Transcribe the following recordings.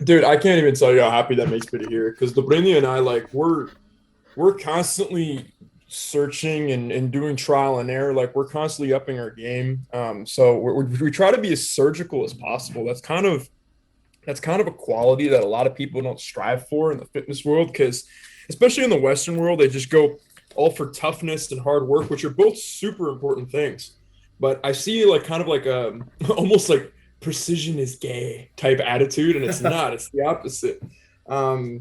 Dude, I can't even tell you how happy that makes me to hear because the Brinley and I we're constantly searching and doing trial and error. Like we're constantly upping our game. So we try to be as surgical as possible. That's kind of a quality that a lot of people don't strive for in the fitness world because especially in the Western world, they just go all for toughness and hard work, which are both super important things. But I see like kind of like a almost like precision is gay type attitude, and it's not. It's the opposite. Um,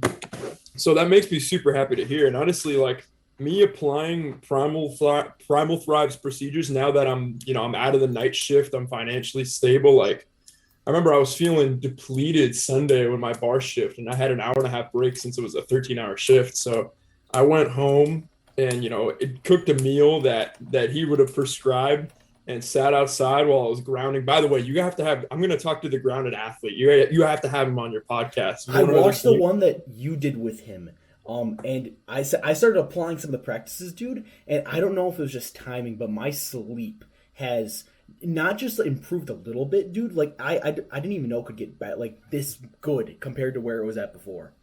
so that makes me super happy to hear. And honestly, like me applying Primal Thrive's procedures now that I'm out of the night shift, I'm financially stable. Like I remember I was feeling depleted Sunday when my bar shift, and I had an hour and a half break since it was a 13-hour shift. So I went home and it cooked a meal that he would have prescribed and sat outside while I was grounding. By the way, you have to have. I'm going to talk to the grounded athlete. You have to have him on your podcast. I One of the watched the great. one that you did with him. And I started applying some of the practices, dude, and I don't know if it was just timing, but my sleep has not just improved a little bit, dude. Like I didn't even know it could get bad, like this good compared to where it was at before.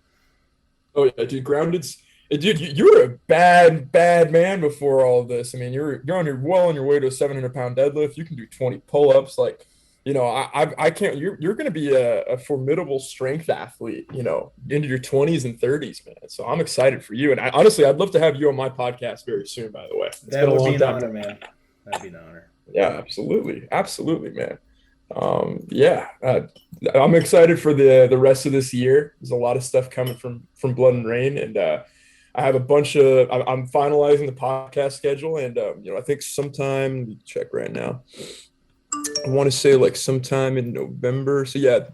Oh yeah, dude, grounded's. Dude, you were a bad man before all of this. I mean, you're on your way to a 700-pound deadlift. You can do 20 pull-ups. Like, I can't. You're going to be a formidable strength athlete. Into your 20s and 30s, man. So I'm excited for you. And honestly, I'd love to have you on my podcast very soon. By the way, it's been That a would be long an time. honor, man. That'd be an honor. Yeah, absolutely, man. Yeah, I'm excited for the rest of this year. There's a lot of stuff coming from Blood and Rain, and I have a bunch of. I'm finalizing the podcast schedule, and I think sometime. Let me check right now. I want to say like sometime in November. So yeah,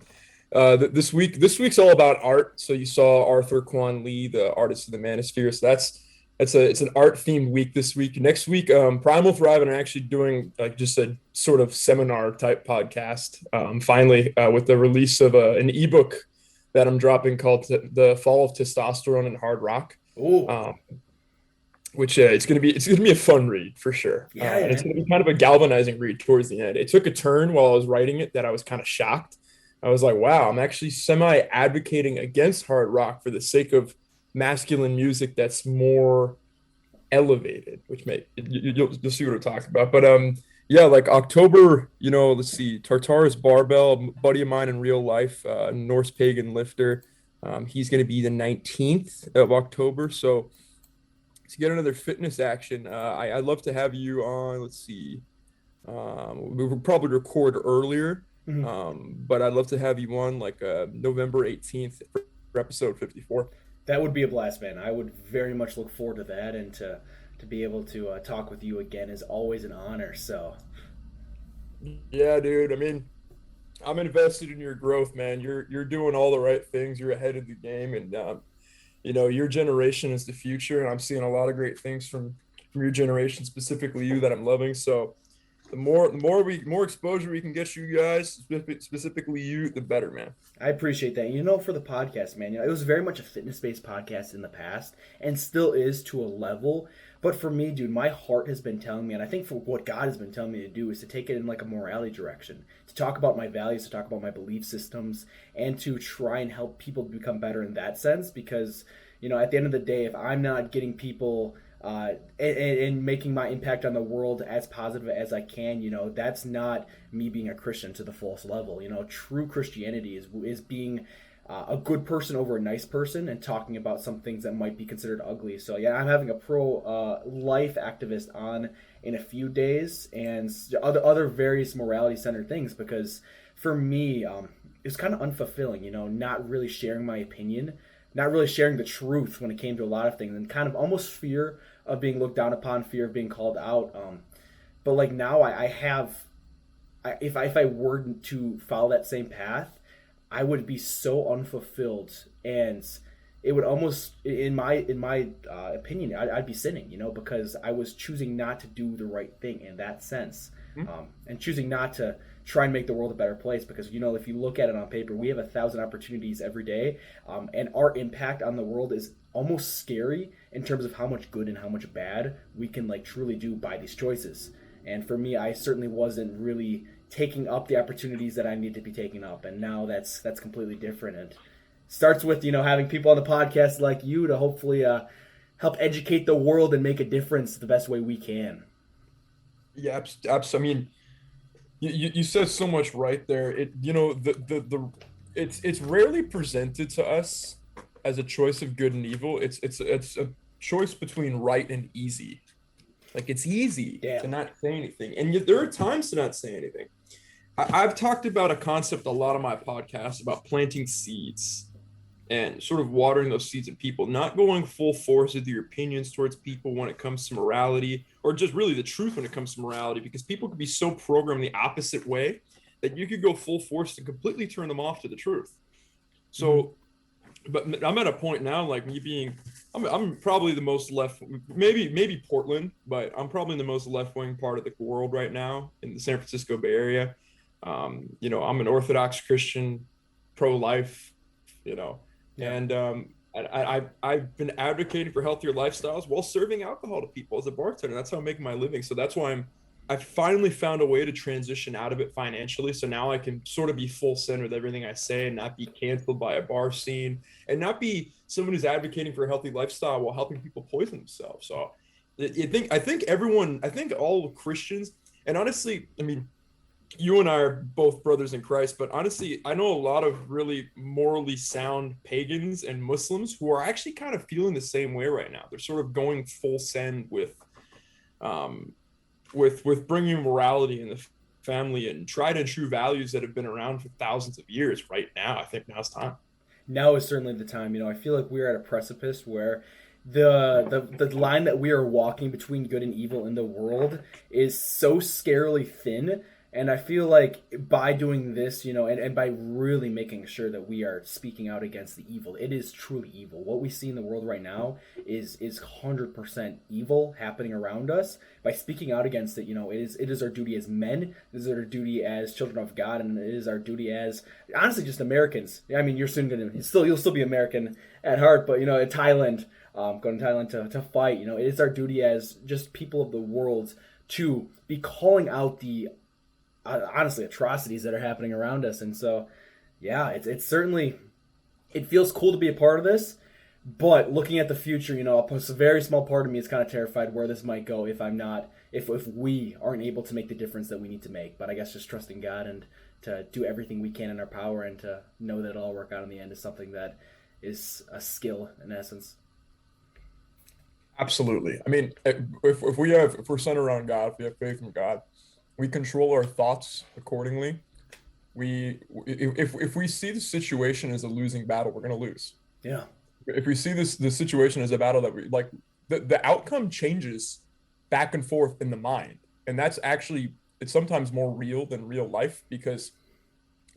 this week's all about art. So you saw Arthur Kwan Lee, the artist of the Manosphere. So it's an art themed week this week. Next week, Primal Thrive and are actually doing like just a sort of seminar type podcast. Finally, with the release of an ebook that I'm dropping called "The Fall of Testosterone and Hard Rock." Oh, Um, which it's gonna be a fun read for sure, yeah, and it's man. gonna be kind of a galvanizing read towards the end. It took a turn while I was writing it that I was kind of shocked. I was like, wow, I'm actually semi advocating against hard rock for the sake of masculine music that's more elevated, which you'll see what I'm talking about. But yeah, like October, let's see, Tartarus Barbell, buddy of mine in real life, Norse pagan lifter. He's going to be the 19th of October. So to get another fitness action, I'd love to have you on. Let's see. We will probably record earlier, Mhm. but I'd love to have you on like November 18th for episode 54. That would be a blast, man. I would very much look forward to that, and to be able to talk with you again is always an honor. So, Yeah, dude. I mean, I'm invested in your growth, man. You're doing all the right things. You're ahead of the game, and your generation is the future. And I'm seeing a lot of great things from your generation, specifically you, that I'm loving. So the more exposure we can get you guys, specifically you, the better, man. I appreciate that. For the podcast, man, it was very much a fitness-based podcast in the past, and still is to a level. But for me, dude, my heart has been telling me, and I think for what God has been telling me to do is to take it in like a morality direction, to talk about my values, to talk about my belief systems, and to try and help people become better in that sense. Because at the end of the day, if I'm not getting people and making my impact on the world as positive as I can, that's not me being a Christian to the fullest level. True Christianity is being a good person over a nice person and talking about some things that might be considered ugly. So yeah, I'm having a pro life activist on in a few days and other various morality centered things because for me, it's kind of unfulfilling. Not really sharing my opinion, not really sharing the truth when it came to a lot of things, and kind of almost fear of being looked down upon, fear of being called out. But like now, I have, if I were to follow that same path, I would be so unfulfilled, and it would almost, in my opinion, I'd be sinning, because I was choosing not to do the right thing in that sense, and choosing not to try and make the world a better place. Because if you look at it on paper, we have 1,000 opportunities every day, and our impact on the world is almost scary in terms of how much good and how much bad we can like truly do by these choices. And for me, I certainly wasn't really taking up the opportunities that I need to be taking up, and now that's completely different. And starts with having people on the podcast like you to hopefully help educate the world and make a difference the best way we can. Yeah, I mean, you said so much right there. It's rarely presented to us as a choice of good and evil. It's a choice between right and easy. Like it's easy to Damn. not say anything, and yet there are times to not say anything. I've talked about a concept a lot of my podcasts about planting seeds and sort of watering those seeds in people, not going full force with your opinions towards people when it comes to morality, or just really the truth when it comes to morality, because people could be so programmed the opposite way that you could go full force to completely turn them off to the truth. So, but I'm at a point now, like me being, I'm probably the most left, maybe Portland, but I'm probably the most left wing part of the world right now in the San Francisco Bay Area. I'm an Orthodox Christian, pro-life, you know, Yeah. and I've been advocating for healthier lifestyles while serving alcohol to people as a bartender. That's how I'm making my living. So that's why I finally found a way to transition out of it financially. So now I can sort of be full send with everything I say and not be canceled by a bar scene and not be someone who's advocating for a healthy lifestyle while helping people poison themselves. So I think all Christians, and honestly, I mean, you and I are both brothers in Christ, but honestly, I know a lot of really morally sound pagans and Muslims who are actually kind of feeling the same way right now. They're sort of going full send um, with bringing morality in the family and tried and true values that have been around for thousands of years. Right now, I think now's time. Now is certainly the time. I feel like we're at a precipice where the line that we are walking between good and evil in the world is so scarily thin. And I feel like by doing this, and by really making sure that we are speaking out against the evil, it is truly evil. What we see in the world right now is 100% evil happening around us. By speaking out against it, it is our duty as men, it is our duty as children of God, and it is our duty as honestly just Americans. I mean, you'll still be American at heart, but in Thailand, going to Thailand to fight, it is our duty as just people of the world to be calling out the honestly atrocities that are happening around us. And so yeah, it's certainly, it feels cool to be a part of this, but looking at the future, a very small part of me is kind of terrified where this might go if we aren't able to make the difference that we need to make. But I guess just trusting God and to do everything we can in our power and to know that it'll all work out in the end is something that is a skill in essence. Absolutely. I mean, if we're centered around God, if we have faith in God, we control our thoughts accordingly. If we see the situation as a losing battle, we're going to lose. Yeah. If we see the situation as a battle that we like, the outcome changes back and forth in the mind, and that's actually, it's sometimes more real than real life, because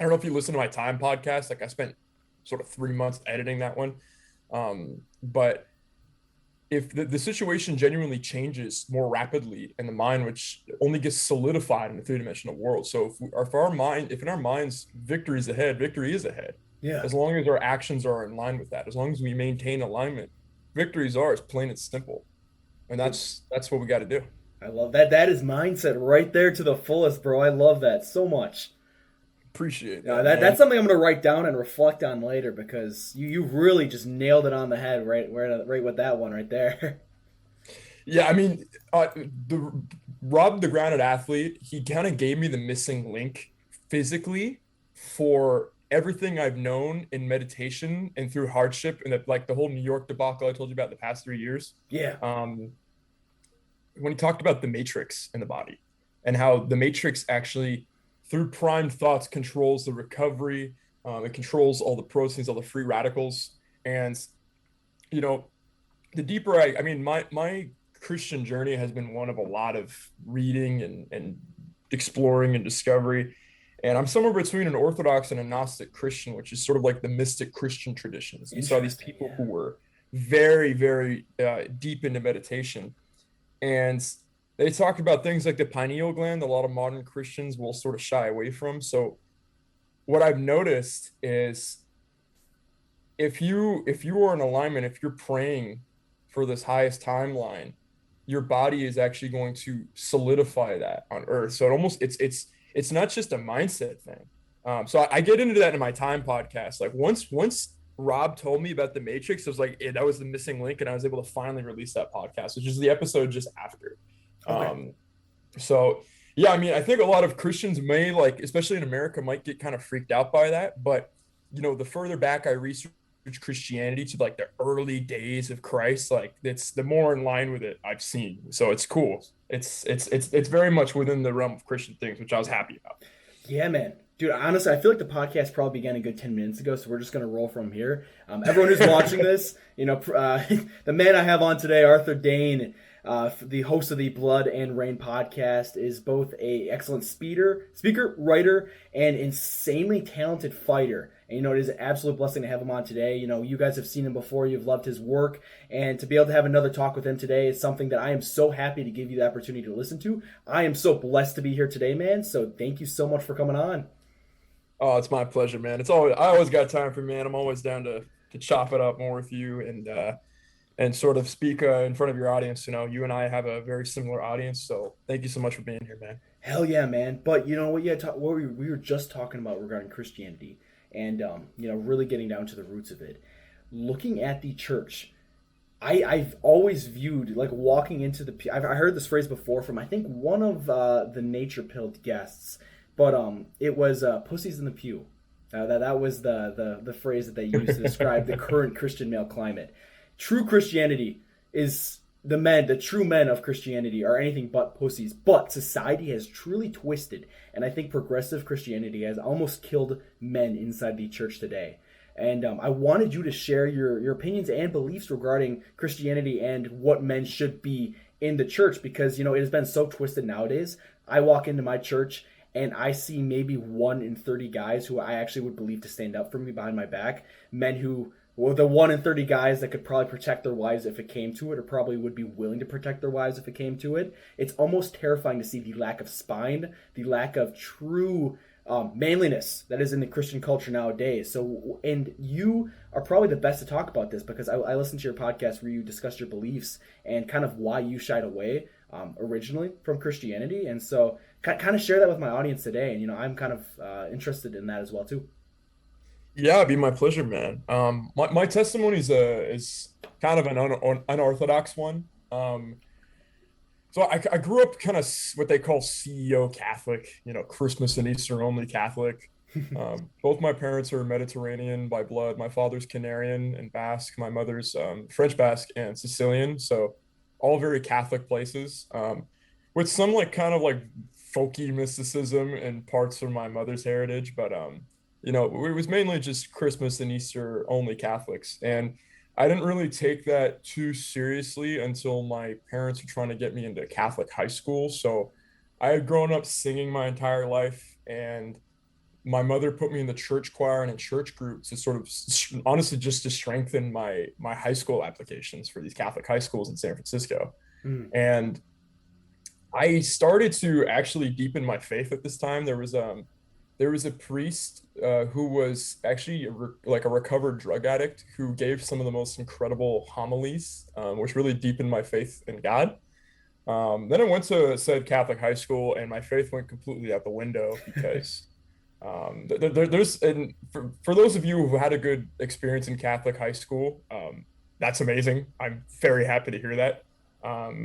I don't know if you listen to my Time podcast. Like I spent sort of 3 months editing that one, but if the situation genuinely changes more rapidly in the mind, which only gets solidified in the three-dimensional world. So if in our minds, victory is ahead, victory is ahead. Yeah. As long as our actions are in line with that, as long as we maintain alignment, victory is ours, plain and simple. And that's what we got to do. I love that. That is mindset right there to the fullest, bro. I love that so much. Appreciate Yeah, that. that's something I'm going to write down and reflect on later, because you really just nailed it on the head right with that one right there. Yeah, I mean, the Rob the Grounded Athlete, he kind of gave me the missing link physically for everything I've known in meditation and through hardship, and like the whole New York debacle I told you about the past 3 years. Yeah. When he talked about the matrix in the body and how the matrix actually, through primed thoughts, controls the recovery. It controls all the proteins, all the free radicals. And, the deeper I mean, my Christian journey has been one of a lot of reading and exploring and discovery. And I'm somewhere between an Orthodox and a Gnostic Christian, which is sort of like the mystic Christian traditions. You saw these people who were very, very deep into meditation. And they talk about things like the pineal gland, a lot of modern Christians will sort of shy away from. So what I've noticed is if you are in alignment, if you're praying for this highest timeline, your body is actually going to solidify that on earth. So it's it's not just a mindset thing. So I get into that in my Time podcast. Like once Rob told me about the Matrix, it was like that was the missing link, and I was able to finally release that podcast, which is the episode just after. Okay. So yeah, I mean, I think a lot of Christians may, like, especially in America, might get kind of freaked out by that. But the further back I research Christianity to like the early days of Christ, like it's the more in line with it I've seen. So it's cool. It's very much within the realm of Christian things, which I was happy about. Yeah, man. Dude, honestly, I feel like the podcast probably began a good 10 minutes ago, so we're just going to roll from here. Everyone who's watching this, the man I have on today, Arthur Dane, the host of the Blood and Rain podcast, is both a excellent speaker, writer, and insanely talented fighter. And it is an absolute blessing to have him on today. You guys have seen him before, you've loved his work, and to be able to have another talk with him today is something that I am so happy to give you the opportunity to listen to. I am so blessed to be here today, man. So thank you so much for coming on. Oh, it's my pleasure, man. I always got time for you, man. I'm always down to chop it up more with you and sort of speak in front of your audience. You and I have a very similar audience, so thank you so much for being here, man. Hell yeah, man. But you know what? What we were just talking about regarding Christianity, and really getting down to the roots of it. Looking at the church, I've always viewed, like, walking into I heard this phrase before from, I think, one of the Nature Pilled guests, but it was "pussies in the pew." That was the phrase that they used to describe the current Christian male climate. True Christianity is the true men of Christianity are anything but pussies. But society has truly twisted, and I think progressive Christianity has almost killed men inside the church today. And I wanted you to share your opinions and beliefs regarding Christianity and what men should be in the church, because it has been so twisted nowadays. I walk into my church and I see maybe 1 in 30 guys who I actually would believe to stand up for me behind my back. Men who, well, the 1 in 30 guys that could probably protect their wives if it came to it, or probably would be willing to protect their wives if it came to it. It's almost terrifying to see the lack of spine, the lack of true manliness that is in the Christian culture nowadays. So, and you are probably the best to talk about this, because I listened to your podcast where you discussed your beliefs and kind of why you shied away originally from Christianity. And so kind of share that with my audience today. And, I'm kind of interested in that as well, too. Yeah, it'd be my pleasure, man. My testimony is kind of an unorthodox one. So I grew up kind of what they call CEO Catholic, Christmas and Easter only Catholic. Both my parents are Mediterranean by blood. My father's Canarian and Basque. My mother's French Basque and Sicilian. So all very Catholic places, with some like kind of like folky mysticism and parts of my mother's heritage. But it was mainly just Christmas and Easter only Catholics. And I didn't really take that too seriously until my parents were trying to get me into Catholic high school. So I had grown up singing my entire life, and my mother put me in the church choir and in church groups to sort of honestly just to strengthen my high school applications for these Catholic high schools in San Francisco. Mm. And I started to actually deepen my faith at this time. There was a priest who was actually like a recovered drug addict who gave some of the most incredible homilies, which really deepened my faith in God. Then I went to said Catholic high school, and my faith went completely out the window because there's, and for those of you who had a good experience in Catholic high school, that's amazing. I'm very happy to hear that.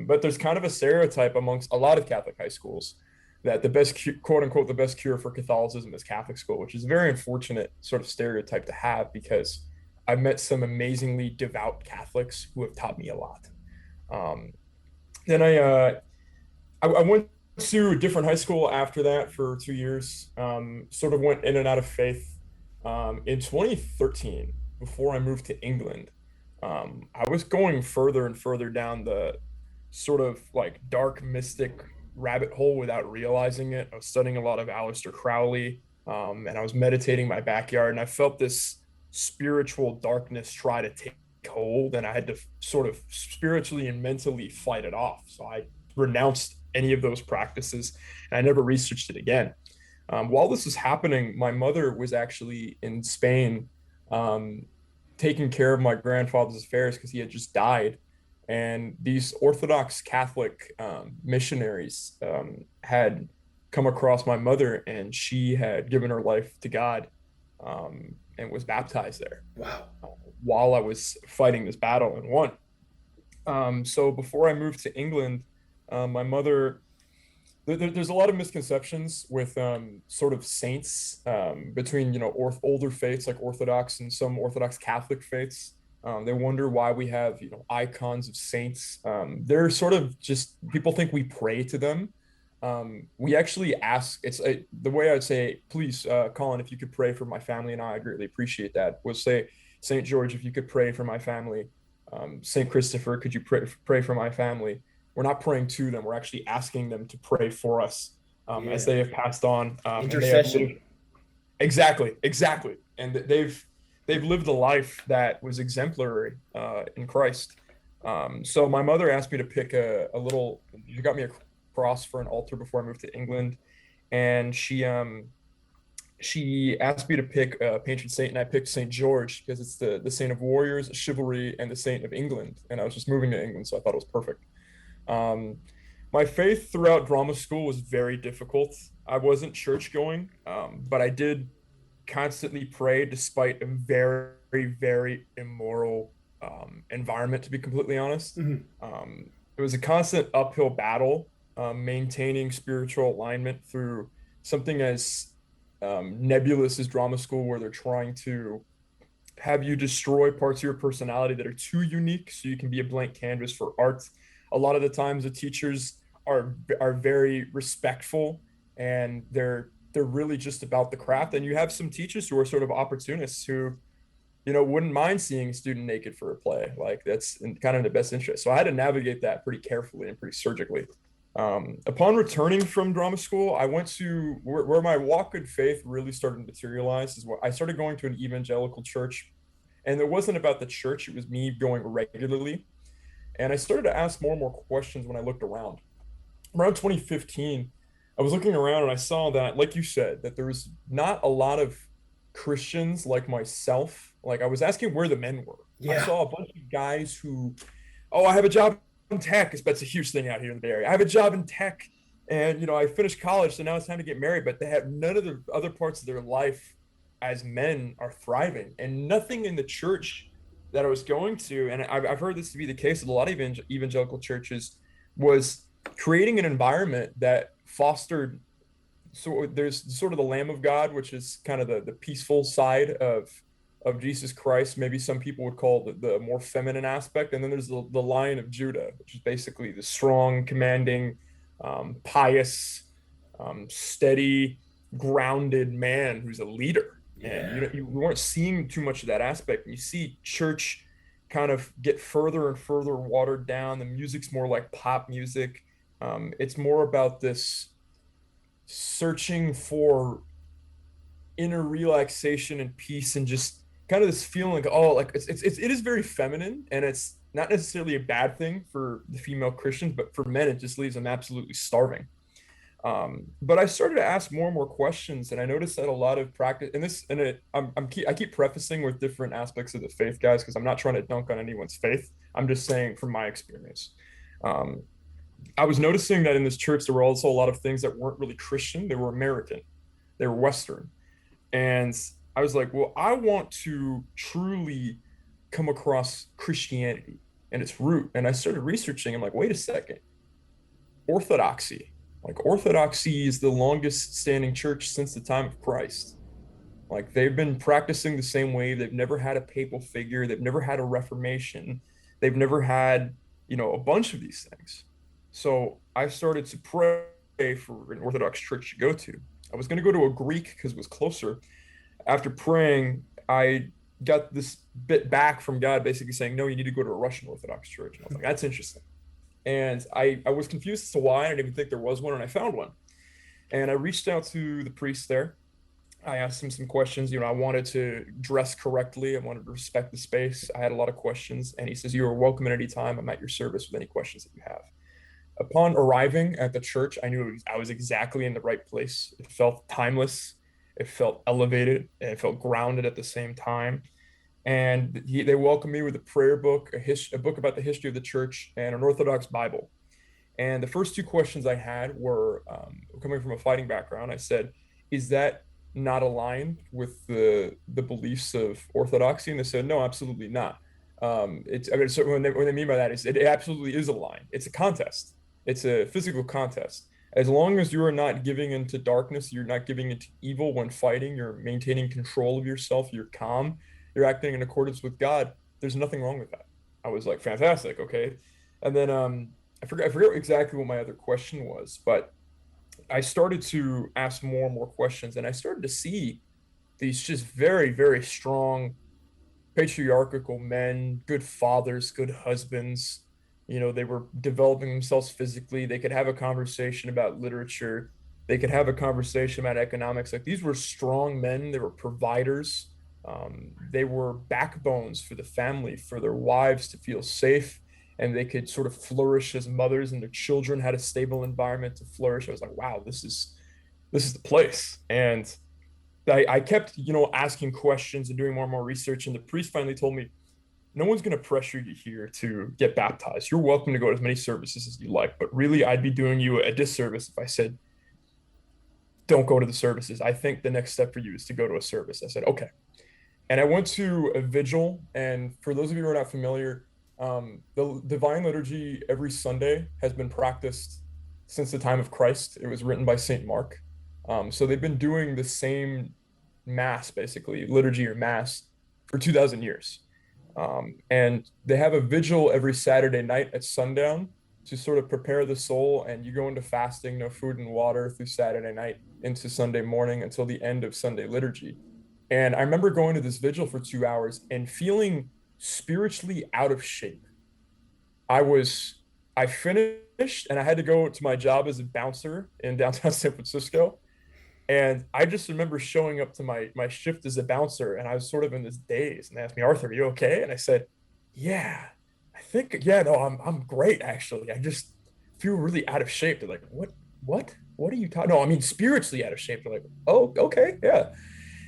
But there's kind of a stereotype amongst a lot of Catholic high schools that the best, quote unquote, the best cure for Catholicism is Catholic school, which is a very unfortunate sort of stereotype to have, because I've met some amazingly devout Catholics who have taught me a lot. Then I went to a different high school after that for 2 years, sort of went in and out of faith. In 2013, before I moved to England, I was going further and further down the sort of like dark mystic rabbit hole without realizing it. I was studying a lot of Aleister Crowley, and I was meditating in my backyard, and I felt this spiritual darkness try to take hold, and I had to sort of spiritually and mentally fight it off. So I renounced any of those practices, and I never researched it again. While this was happening, my mother was actually in Spain, taking care of my grandfather's affairs because he had just died. And these Orthodox Catholic missionaries had come across my mother, and she had given her life to God, and was baptized there Wow. uh, while I was fighting this battle and won. So before I moved to England, my mother, there's a lot of misconceptions with sort of saints between older faiths like Orthodox and some Orthodox Catholic faiths. They wonder why we have icons of saints. They're sort of just people think we pray to them. We actually ask. The way I'd say, please, Colin, if you could pray for my family and I'd greatly appreciate that. We'll say, Saint George, if you could pray for my family. Saint Christopher, could you pray for my family? We're not praying to them. We're actually asking them to pray for us as Yeah. they have passed on, and they have Intercession. lived exactly, and they've lived a life that was exemplary in Christ. So my mother asked me to pick a little. She got me a cross for an altar before I moved to England, and she asked me to pick a patron saint, and I picked Saint George because it's the saint of warriors, chivalry, and the saint of England. And I was just moving to England, so I thought it was perfect. Um, my faith throughout drama school was very difficult. I wasn't church going, but I did constantly pray despite a very immoral environment, to be completely honest. Mhm. It was a constant uphill battle maintaining spiritual alignment through something as nebulous as drama school, where they're trying to have you destroy parts of your personality that are too unique so you can be a blank canvas for art. A lot of the times the teachers are very respectful, and they're really just about the craft. And you have some teachers who are sort of opportunists who wouldn't mind seeing a student naked for a play. Like that's kind of in the best interest. So I had to navigate that pretty carefully and pretty surgically. Upon returning from drama school, I went to where my walk of faith really started to materialize. Is what I started going to an evangelical church, and it wasn't about the church; it was me going regularly. And I started to ask more and more questions when I looked around. Around 2015, I was looking around and I saw that, like you said, that there was not a lot of Christians like myself. Like I was asking where the men were. I Yeah. saw a bunch of guys who, oh, I have a job in tech. That's a huge thing out here in the Bay Area. I have a job in tech, and I finished college, so now it's time to get married. But they have none of the other parts of their life as men are thriving, and nothing in the church that I was going to, and I've heard this to be the case with a lot of evangelical churches, was creating an environment that fostered. So there's sort of the Lamb of God, which is kind of the peaceful side of Jesus Christ. Maybe some people would call the more feminine aspect. And then there's the Lion of Judah, which is basically the strong, commanding, pious, steady, grounded man who's a leader. And Yeah. you weren't seeing too much of that aspect. You see church kind of get further and further watered down. The music's more like pop music. It's more about this searching for inner relaxation and peace, and just kind of this feeling like, oh, like it is very feminine, and it's not necessarily a bad thing for the female Christians, but for men it just leaves them absolutely starving. But I started to ask more and more questions, and I noticed that a lot of practice and this and it I keep prefacing with different aspects of the faith, guys, because I'm not trying to dunk on anyone's faith. I'm just saying from my experience. um, I was noticing that in this church there were also a lot of things that weren't really Christian. They were American, they were Western. And I was like, well, I want to truly come across Christianity and its root. And I started researching. I'm like, wait a second. Orthodoxy. Like, Orthodoxy is the longest standing church since the time of Christ. Like, they've been practicing the same way. They've never had a papal figure. They've never had a Reformation. They've never had, a bunch of these things. So I started to pray for an Orthodox church to go to. I was going to go to a Greek because it was closer. After praying, I got this bit back from God basically saying, no, you need to go to a Russian Orthodox church. And I was like, that's interesting. And I was confused as to why. I didn't even think there was one, and I found one. And I reached out to the priest there. I asked him some questions. I wanted to dress correctly. I wanted to respect the space. I had a lot of questions. And he says, you are welcome at any time. I'm at your service with any questions that you have. Upon arriving at the church, I knew I was exactly in the right place. It felt timeless, it felt elevated, and it felt grounded at the same time. And they welcomed me with a prayer book, a book about the history of the church, and an Orthodox Bible. And the first two questions I had were coming from a fighting background. I said, "Is that not aligned with the beliefs of orthodoxy?" And they said, "No, absolutely not." It's I mean, so what they mean by that is it absolutely is aligned. It's a contest. It's a physical contest. As long as you are not giving into darkness, you're not giving into evil when fighting, you're maintaining control of yourself, you're calm, you're acting in accordance with God, there's nothing wrong with that. I was like, fantastic, okay. And then I forget exactly what my other question was, but I started to ask more and more questions, and I started to see these just very, very strong patriarchal men, good fathers, good husbands. They were developing themselves physically. They could have a conversation about literature. They could have a conversation about economics. Like these were strong men. They were providers. They were backbones for the family, for their wives to feel safe, and they could sort of flourish as mothers, and their children had a stable environment to flourish. I was like, wow, this is the place. And I kept, asking questions and doing more and more research. And the priest finally told me, no one's going to pressure you here to get baptized. You're welcome to go to as many services as you like. But really, I'd be doing you a disservice if I said, don't go to the services. I think the next step for you is to go to a service. I said, okay. And I went to a vigil. And for those of you who are not familiar, the Divine Liturgy every Sunday has been practiced since the time of Christ. It was written by St. Mark. So they've been doing the same mass, basically, liturgy or mass, for 2,000 years. And they have a vigil every Saturday night at sundown to sort of prepare the soul. And you go into fasting, no food and water through Saturday night into Sunday morning until the end of Sunday liturgy. And I remember going to this vigil for 2 hours and feeling spiritually out of shape. I was, I finished and I had to go to my job as a bouncer in downtown San Francisco. And I just remember showing up to my shift as a bouncer, and I was sort of in this daze. And they asked me, "Arthur, are you okay?" And I said, "Yeah, I think, yeah, no, I'm great actually. I just feel really out of shape." They're like, what are you talking? No, I mean spiritually out of shape." They're like, "Oh, okay, yeah."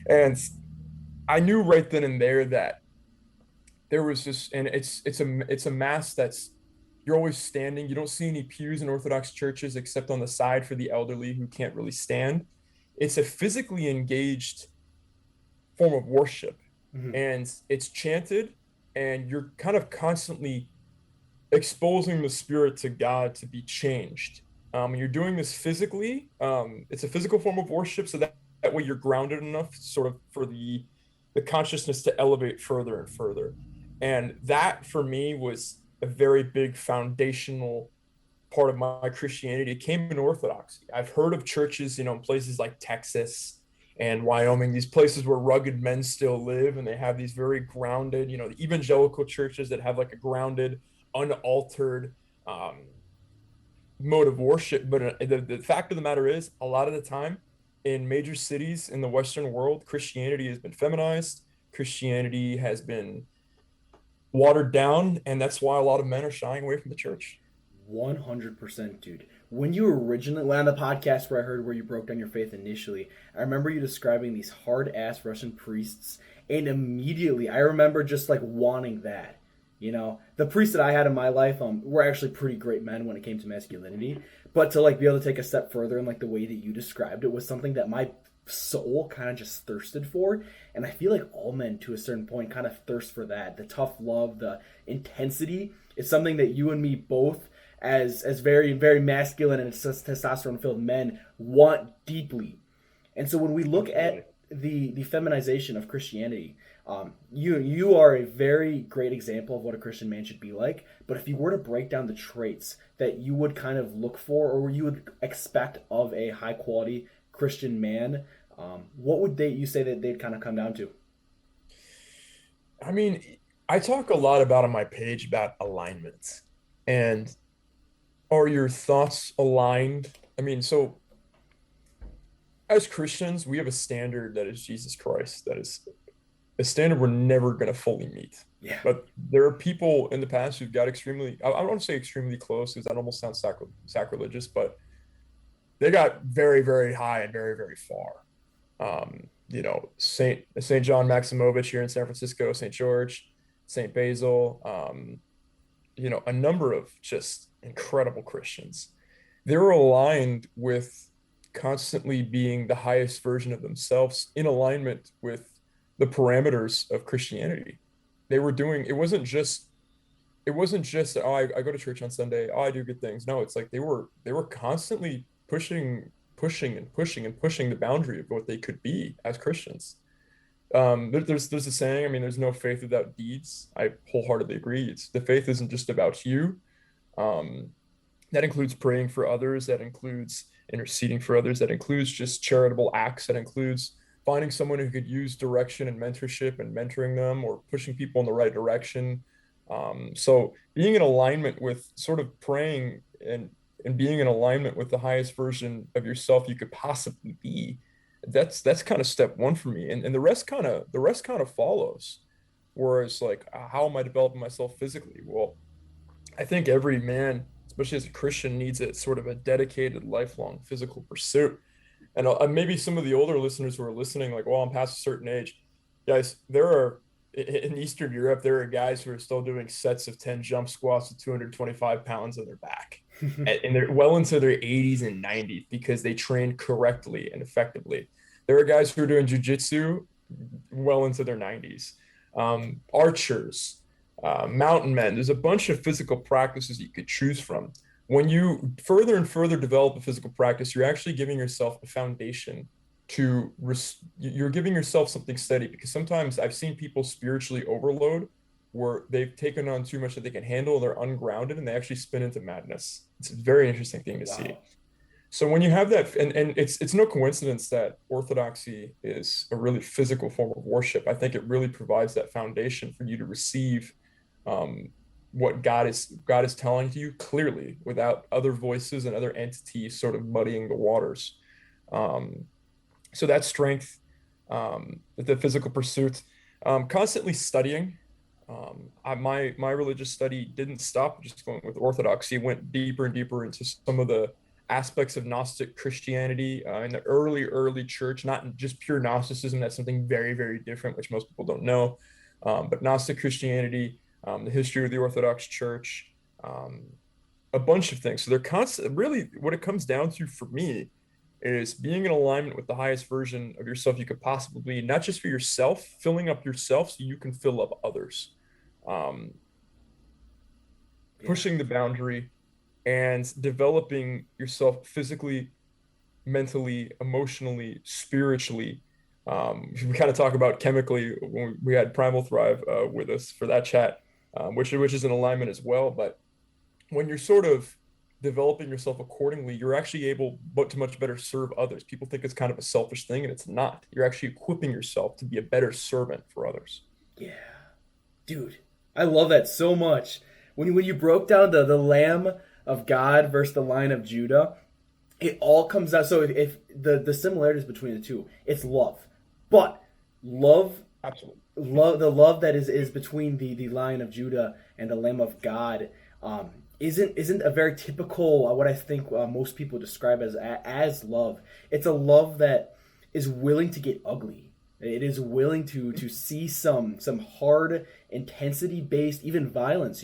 And I knew right then and there that there was this, and it's a mass that's you're always standing. You don't see any pews in Orthodox churches except on the side for the elderly who can't really stand. It's a physically engaged form of worship, Mm-hmm. and it's chanted, and you're kind of constantly exposing the spirit to God to be changed. You're doing this physically. It's a physical form of worship, so that way you're grounded enough, sort of, for the consciousness to elevate further and further. And that for me was a very big foundational part of my Christianity. It came in Orthodoxy. I've heard of churches, in places like Texas and Wyoming, these places where rugged men still live, and they have these very grounded, the evangelical churches that have like a grounded, unaltered mode of worship. But the fact of the matter is, a lot of the time in major cities in the Western world, Christianity has been feminized. Christianity has been watered down, and that's why a lot of men are shying away from the church. 100%, dude. When you originally went on the podcast where I heard where you broke down your faith initially, I remember you describing these hard ass Russian priests, and immediately I remember just like wanting that. The priests that I had in my life were actually pretty great men when it came to masculinity, but to like be able to take a step further in like the way that you described it was something that my soul kind of just thirsted for. And I feel like all men to a certain point kind of thirst for that. The tough love, the intensity is something that you and me both, as very, very masculine and testosterone filled men, want deeply. And so when we look Absolutely. at the feminization of Christianity, you are a very great example of what a Christian man should be like. But if you were to break down the traits that you would kind of look for, or you would expect of a high quality Christian man, what would you say that they'd kind of come down to? I mean, I talk a lot about on my page about alignment. And are your thoughts aligned? I mean, so as Christians, we have a standard that is Jesus Christ, that is a standard we're never going to fully meet. Yeah. But there are people in the past who've got extremely, I don't want to say extremely close because that almost sounds sacrilegious, but they got very, very high and very, very far. Saint John Maximovich here in San Francisco, Saint George, Saint Basil, a number of just incredible Christians. They're aligned with constantly being the highest version of themselves in alignment with the parameters of Christianity. They were doing, it wasn't just oh, I go to church on Sunday, oh I do good things. No, it's like they were constantly pushing the boundary of what they could be as Christians. There's a saying, I mean, there's no faith without deeds. I wholeheartedly agree. It's the faith isn't just about you. Um, that includes praying for others, that includes interceding for others, that includes just charitable acts, that includes finding someone who could use direction and mentorship and mentoring them or pushing people in the right direction. So being in alignment with sort of praying and being in alignment with the highest version of yourself you could possibly be, that's kind of step one for me. And the rest kind of follows. Whereas like how am I developing myself physically? Well, I think every man, especially as a Christian, needs a sort of a dedicated, lifelong physical pursuit. And maybe some of the older listeners who are listening, like, well, I'm past a certain age. Guys, there are in Eastern Europe, there are guys who are still doing sets of 10 jump squats with 225 pounds on their back. And they're well into their 80s and 90s because they train correctly and effectively. There are guys who are doing jujitsu well into their 90s. Archers, mountain men. There's a bunch of physical practices you could choose from. When you further and further develop a physical practice, you're actually giving yourself a foundation you're giving yourself something steady, because sometimes I've seen people spiritually overload where they've taken on too much that they can handle, they're ungrounded, and they actually spin into madness. It's a very interesting thing to see. Wow. So when you have that, and it's no coincidence that orthodoxy is a really physical form of worship. I think it really provides that foundation for you to receive um, what God is telling you clearly, without other voices and other entities sort of muddying the waters. Um, so that strength, the physical pursuits, constantly studying. My religious study didn't stop just going with orthodoxy. It went deeper and deeper into some of the aspects of Gnostic Christianity in the early church, not just pure Gnosticism. That's something very, very different, which most people don't know. But Gnostic Christianity, the history of the Orthodox Church, um, a bunch of things. So they're constant. Really, what it comes down to for me is being in alignment with the highest version of yourself you could possibly be, not just for yourself, filling up yourself so you can fill up others. Um, Yeah. Pushing the boundary and developing yourself physically, mentally, emotionally, spiritually. We kind of talk about chemically when we had Primal Thrive with us for that chat, which is in alignment as well. But when you're sort of developing yourself accordingly, you're actually able but to much better serve others. People think it's kind of a selfish thing, and it's not. You're actually equipping yourself to be a better servant for others. Yeah. Dude, I love that so much. When you broke down the Lamb of God versus the Lion of Judah, it all comes out. So if the similarities between the two, it's love, but love, Absolutely. the love that is between the Lion of Judah and the Lamb of God, isn't a very typical what I think most people describe as love. It's a love that is willing to get ugly. It is willing to see some hard intensity based even violence.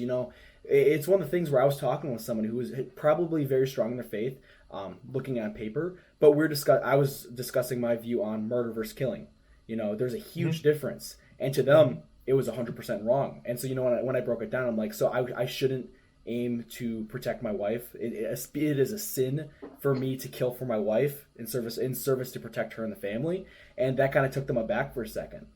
It's one of the things where I was talking with someone who was probably very strong in their faith, looking on paper, but I was discussing my view on murder versus killing. There's a huge difference, and to them it was 100% wrong. And so when I broke it down, I'm like, so I shouldn't aim to protect my wife. It is a sin for me to kill for my wife in service to protect her and the family. And that kind of took them aback for a second.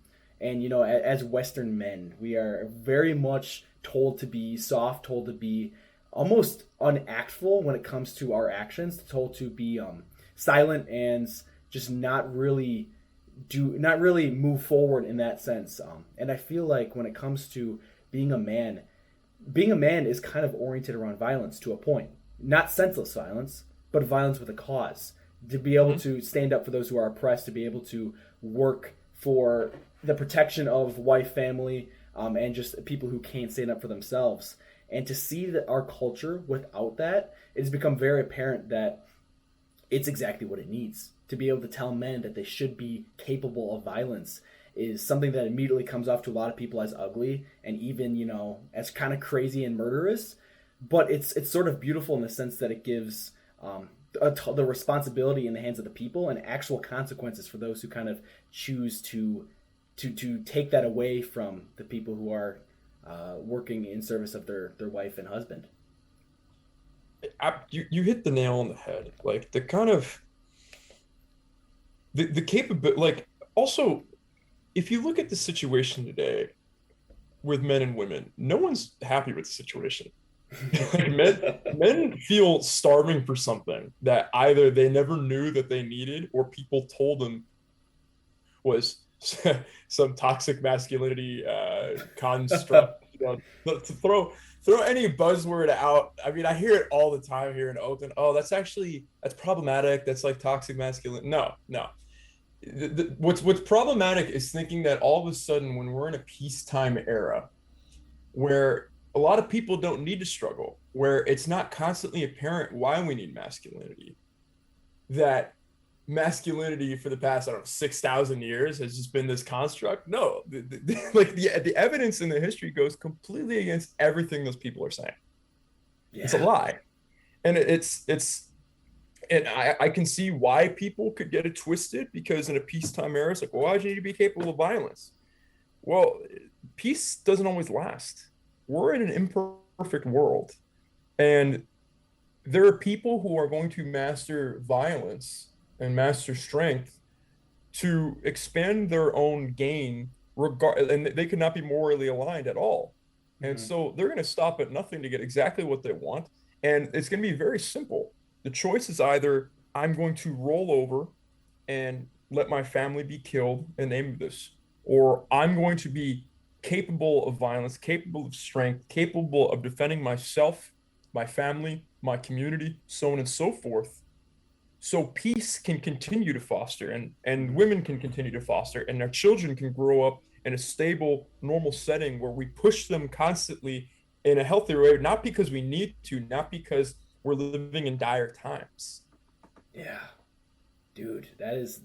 And as Western men, we are very much told to be soft, told to be almost unactful when it comes to our actions, told to be silent and just not really move forward in that sense. And I feel like when it comes to being a man, is kind of oriented around violence to a point. Not senseless violence, but violence with a cause. To be able to stand up for those who are oppressed, to be able to work for the protection of wife, family, and just people who can't stand up for themselves. And to see that our culture without that, it's become very apparent that it's exactly what it needs. To be able to tell men that they should be capable of violence is something that immediately comes off to a lot of people as ugly and even, as kind of crazy and murderous. but it's sort of beautiful in the sense that it gives the responsibility in the hands of the people and actual consequences for those who kind of choose to take that away from the people who are working in service of their wife and husband. You hit the nail on the head. Like the kind of the capability, like also if you look at the situation today with men and women, no one's happy with the situation. Men feel starving for something that either they never knew that they needed or people told them was some toxic masculinity construct. You know, to throw any buzzword out. I mean, I hear it all the time here in Oakland. Oh, that's problematic. That's like toxic masculinity. No, no. What's problematic is thinking that all of a sudden, when we're in a peacetime era, where a lot of people don't need to struggle, where it's not constantly apparent why we need masculinity, that masculinity for the past, I don't know, 6,000 years has just been this construct. No, the evidence in the history goes completely against everything those people are saying. Yeah. It's a lie. And and I can see why people could get it twisted, because in a peacetime era, it's like, well, why do you need to be capable of violence? Well, peace doesn't always last. We're in an imperfect world. And there are people who are going to master violence and master strength to expand their own gain, and they could not be morally aligned at all. And Mm-hmm. so they're going to stop at nothing to get exactly what they want. And it's going to be very simple. The choice is either I'm going to roll over and let my family be killed in the name of this, or I'm going to be capable of violence, capable of strength, capable of defending myself, my family, my community, so on and so forth. So peace can continue to foster, and women can continue to foster, and their children can grow up in a stable, normal setting where we push them constantly in a healthy way, not because we need to, not because we're living in dire times. Yeah, dude, that is,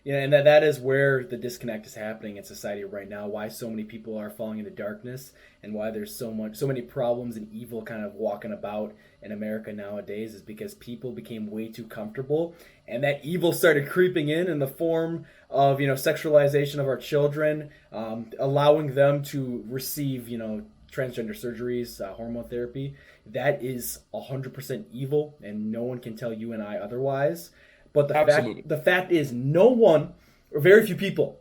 and that is where the disconnect is happening in society right now. Why so many people are falling into darkness, and why there's so many problems and evil kind of walking about in America nowadays, is because people became way too comfortable, and that evil started creeping in the form of sexualization of our children, allowing them to receive transgender surgeries, hormone therapy. That is 100% evil, and no one can tell you and I otherwise. But Absolutely. the fact is, no one, or very few people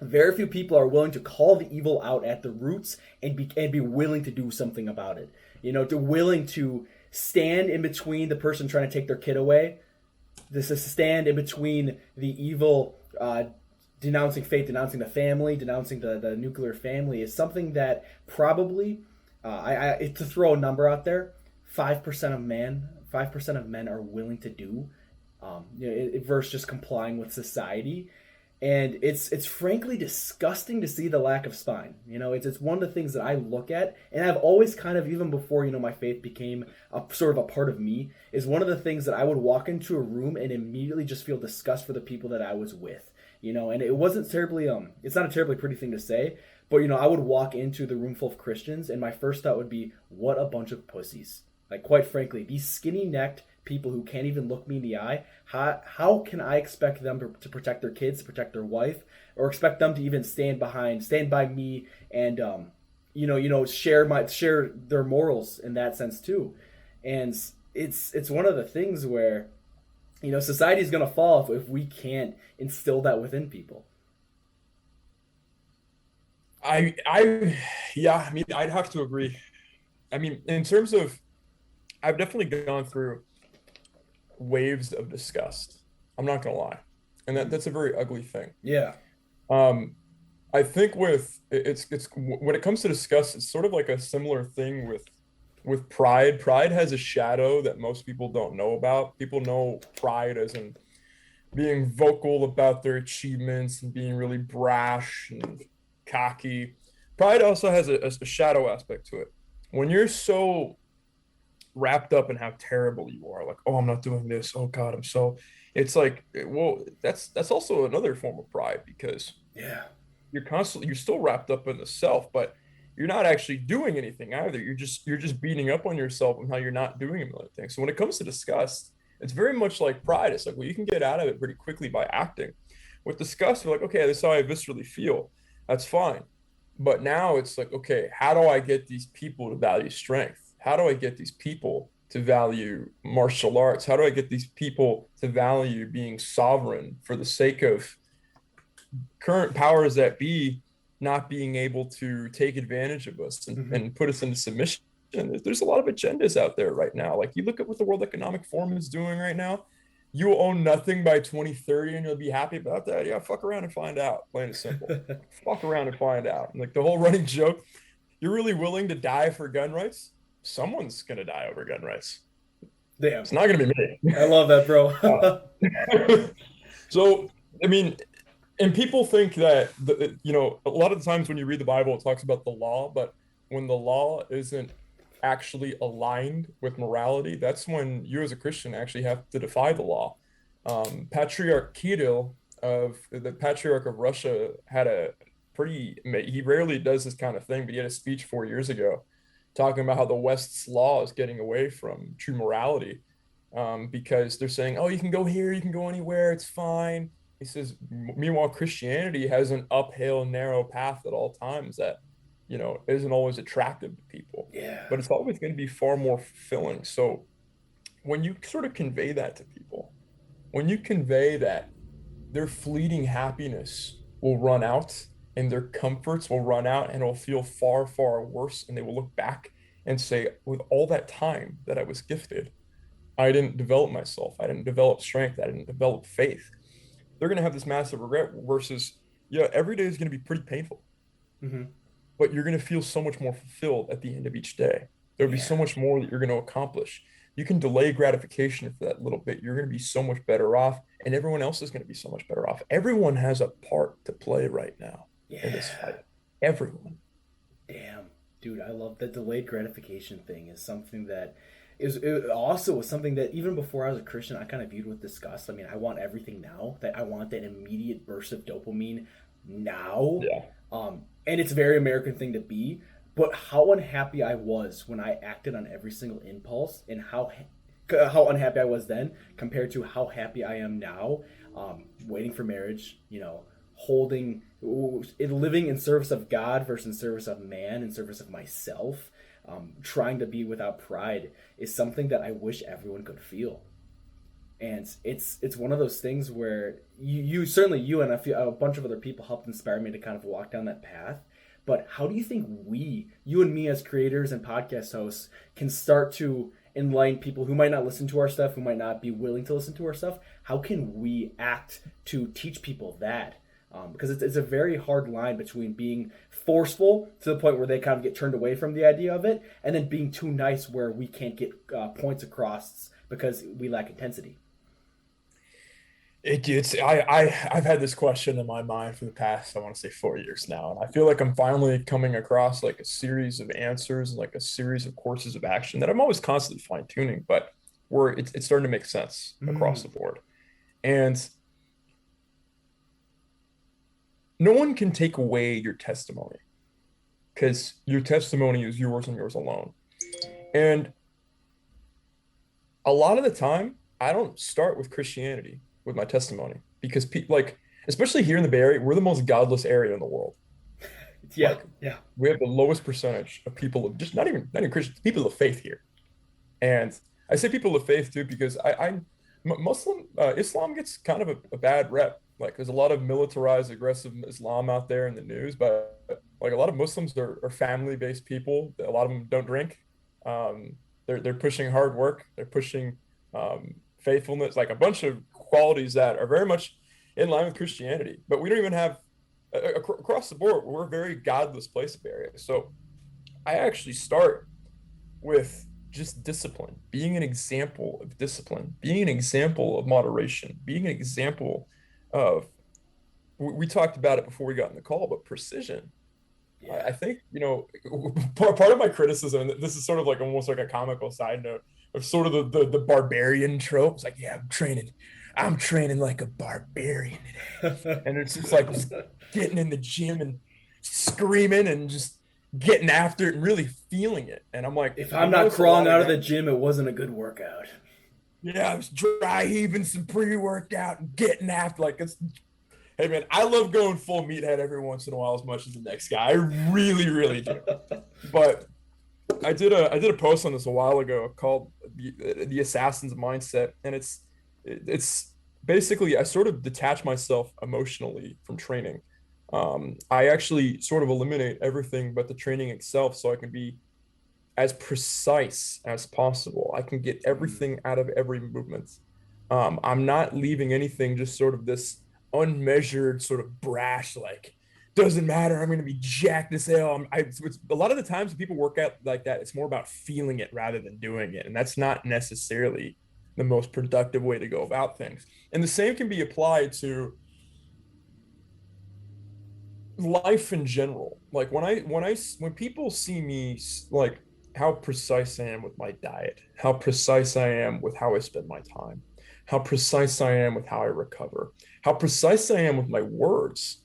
are willing to call the evil out at the roots and be willing to do something about it. To willing to stand in between the person trying to take their kid away. This is stand in between the evil, denouncing faith, denouncing the family, denouncing the nuclear family, is something that probably, to throw a number out there, 5% of men are willing to do, versus just complying with society. And it's frankly disgusting to see the lack of spine. It's one of the things that I look at, and I've always kind of, even before my faith became a sort of a part of me, is one of the things that I would walk into a room and immediately just feel disgust for the people that I was with. And it wasn't terribly it's not a terribly pretty thing to say, but I would walk into the room full of Christians, and my first thought would be, what a bunch of pussies. Like, quite frankly, these skinny necked people who can't even look me in the eye, how can I expect them to protect their kids, to protect their wife, or expect them to even stand by me and share their morals in that sense too. And it's one of the things where society is going to fall if we can't instill that within people. Yeah, I mean, I'd have to agree. I mean, in terms of, I've definitely gone through waves of disgust. I'm not gonna lie, and that's a very ugly thing. Yeah. Um, I think with it's when it comes to disgust, it's sort of like a similar thing with pride. Pride has a shadow that most people don't know about. People know pride as in being vocal about their achievements and being really brash and cocky. Pride also has a shadow aspect to it. When you're so wrapped up in how terrible you are, like, oh, I'm not doing this, oh god, I'm so, it's like, well, that's also another form of pride, because Yeah. you're still wrapped up in the self, but you're not actually doing anything either. You're just beating up on yourself and how you're not doing a million things. So when it comes to disgust, it's very much like pride. It's like, well, you can get out of it pretty quickly by acting. With disgust, you're like, okay, this is how I viscerally feel. That's fine. But now it's like, okay, how do I get these people to value strength? How do I get these people to value martial arts? How do I get these people to value being sovereign for the sake of current powers that be not being able to take advantage of us and put us into submission? There's a lot of agendas out there right now. Like you look at what the World Economic Forum is doing right now. You will own nothing by 2030 and you'll be happy about that. Yeah, fuck around and find out. Plain and simple. Fuck around and find out. And like the whole running joke, you're really willing to die for gun rights? Someone's gonna die over gun rights. Damn. It's not gonna be me. I love that, bro. So, I mean, and people think that, a lot of the times when you read the Bible, it talks about the law, but when the law isn't actually aligned with morality, that's when you as a Christian actually have to defy the law. Patriarch Kirill, of the Patriarch of Russia, had he rarely does this kind of thing, but he had a speech 4 years ago talking about how the West's law is getting away from true morality, because they're saying, oh, you can go here, you can go anywhere, it's fine. He says, meanwhile, Christianity has an uphill, narrow path at all times that isn't always attractive to people. Yeah. But it's always going to be far more fulfilling. So when you sort of convey that to people, when you convey that their fleeting happiness will run out and their comforts will run out and it'll feel far, far worse, and they will look back and say, with all that time that I was gifted, I didn't develop myself. I didn't develop strength. I didn't develop faith. They're going to have this massive regret versus, yeah, every day is going to be pretty painful. But you're going to feel so much more fulfilled at the end of each day. There'll be so much more that you're going to accomplish. You can delay gratification for that little bit. You're going to be so much better off, and everyone else is going to be so much better off. Everyone has a part to play right now in this fight. Everyone. Damn, dude, I love that delayed gratification thing. Is something that it also was something that even before I was a Christian, I kind of viewed with disgust. I mean, I want everything now. That I want that immediate burst of dopamine now. Yeah. And it's a very American thing to be, but how unhappy I was when I acted on every single impulse, and how unhappy I was then compared to how happy I am now, waiting for marriage, living in service of God versus in service of man, in service of myself, trying to be without pride is something that I wish everyone could feel. And it's one of those things where you certainly, you and a bunch of other people helped inspire me to kind of walk down that path. But how do you think you and me as creators and podcast hosts, can start to enlighten people who might not listen to our stuff, who might not be willing to listen to our stuff? How can we act to teach people that? Because it's a very hard line between being forceful to the point where they kind of get turned away from the idea of it, and then being too nice where we can't get points across because we lack intensity. I've had this question in my mind for the past, I want to say 4 years now, and I feel like I'm finally coming across like a series of answers, like a series of courses of action that I'm always constantly fine tuning, but where it's starting to make sense across the board. And no one can take away your testimony, because your testimony is yours and yours alone. And a lot of the time, I don't start with Christianity with my testimony, because especially here in the Bay Area, we're the most godless area in the world. Yeah. We have the lowest percentage of people of just not even Christians, people of faith here. And I say people of faith too, because Islam gets kind of a bad rep. Like there's a lot of militarized, aggressive Islam out there in the news, but like a lot of Muslims are family-based people. A lot of them don't drink. They're pushing hard work. They're pushing faithfulness, like a bunch of qualities that are very much in line with Christianity. But we don't even have across the board. We're a very godless place of area. So I actually start with just discipline, being an example of discipline, being an example of moderation, being an example of, we talked about it before we got in the call, but precision. I think, part of my criticism, and this is sort of like almost like a comical side note of sort of the barbarian trope. It's like, yeah, I'm training like a barbarian today. And it's just like just getting in the gym and screaming and just getting after it and really feeling it. And I'm like, If I I'm not noticed a crawling lot of out of the guys. gym, it wasn't a good workout. Yeah, I was dry heaving some pre-workout and getting after like it's. Hey man, I love going full meathead every once in a while as much as the next guy. I really, really do. But I did a post on this a while ago called the Assassin's Mindset, and it's basically I sort of detach myself emotionally from training. I actually sort of eliminate everything but the training itself, so I can be as precise as possible. I can get Mm. everything out of every movement. I'm not leaving anything just sort of this unmeasured, sort of brash, like, doesn't matter. I'm going to be jacked as hell. It's, a lot of the times when people work out like that, it's more about feeling it rather than doing it. And that's not necessarily the most productive way to go about things. And the same can be applied to life in general. Like when people see me, like how precise I am with my diet, how precise I am with how I spend my time, how precise I am with how I recover, how precise I am with my words,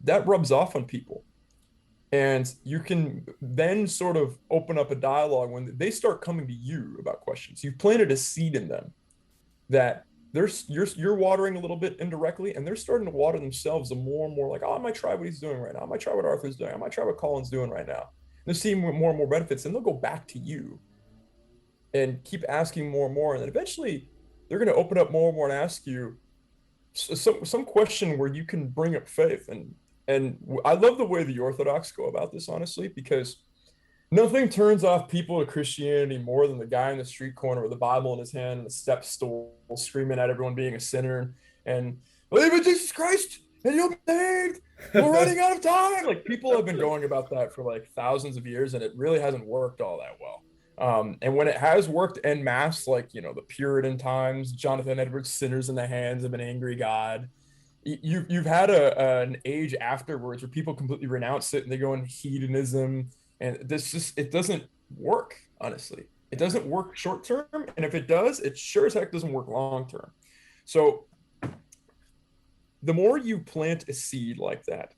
that rubs off on people. And you can then sort of open up a dialogue when they start coming to you about questions. You've planted a seed in them that you're watering a little bit indirectly, and they're starting to water themselves more and more. Like, oh, I might try what he's doing right now. I might try what Arthur's doing. I might try what Colin's doing right now. They're seeing more and more benefits, and they'll go back to you and keep asking more and more, and then eventually they're going to open up more and more and ask you some question where you can bring up faith. And I love the way the Orthodox go about this, honestly, because nothing turns off people to Christianity more than the guy in the street corner with the Bible in his hand and a step stool screaming at everyone being a sinner and believe in Jesus Christ and you'll be saved. We're running out of time. Like people have been going about that for like thousands of years and it really hasn't worked all that well. And when it has worked en masse, like, the Puritan times, Jonathan Edwards, sinners in the hands of an angry God, you've had an age afterwards where people completely renounce it and they go into hedonism, and this just it doesn't work. Honestly, it Yeah. doesn't work short term, and if it does, it sure as heck doesn't work long term. So the more you plant a seed like that,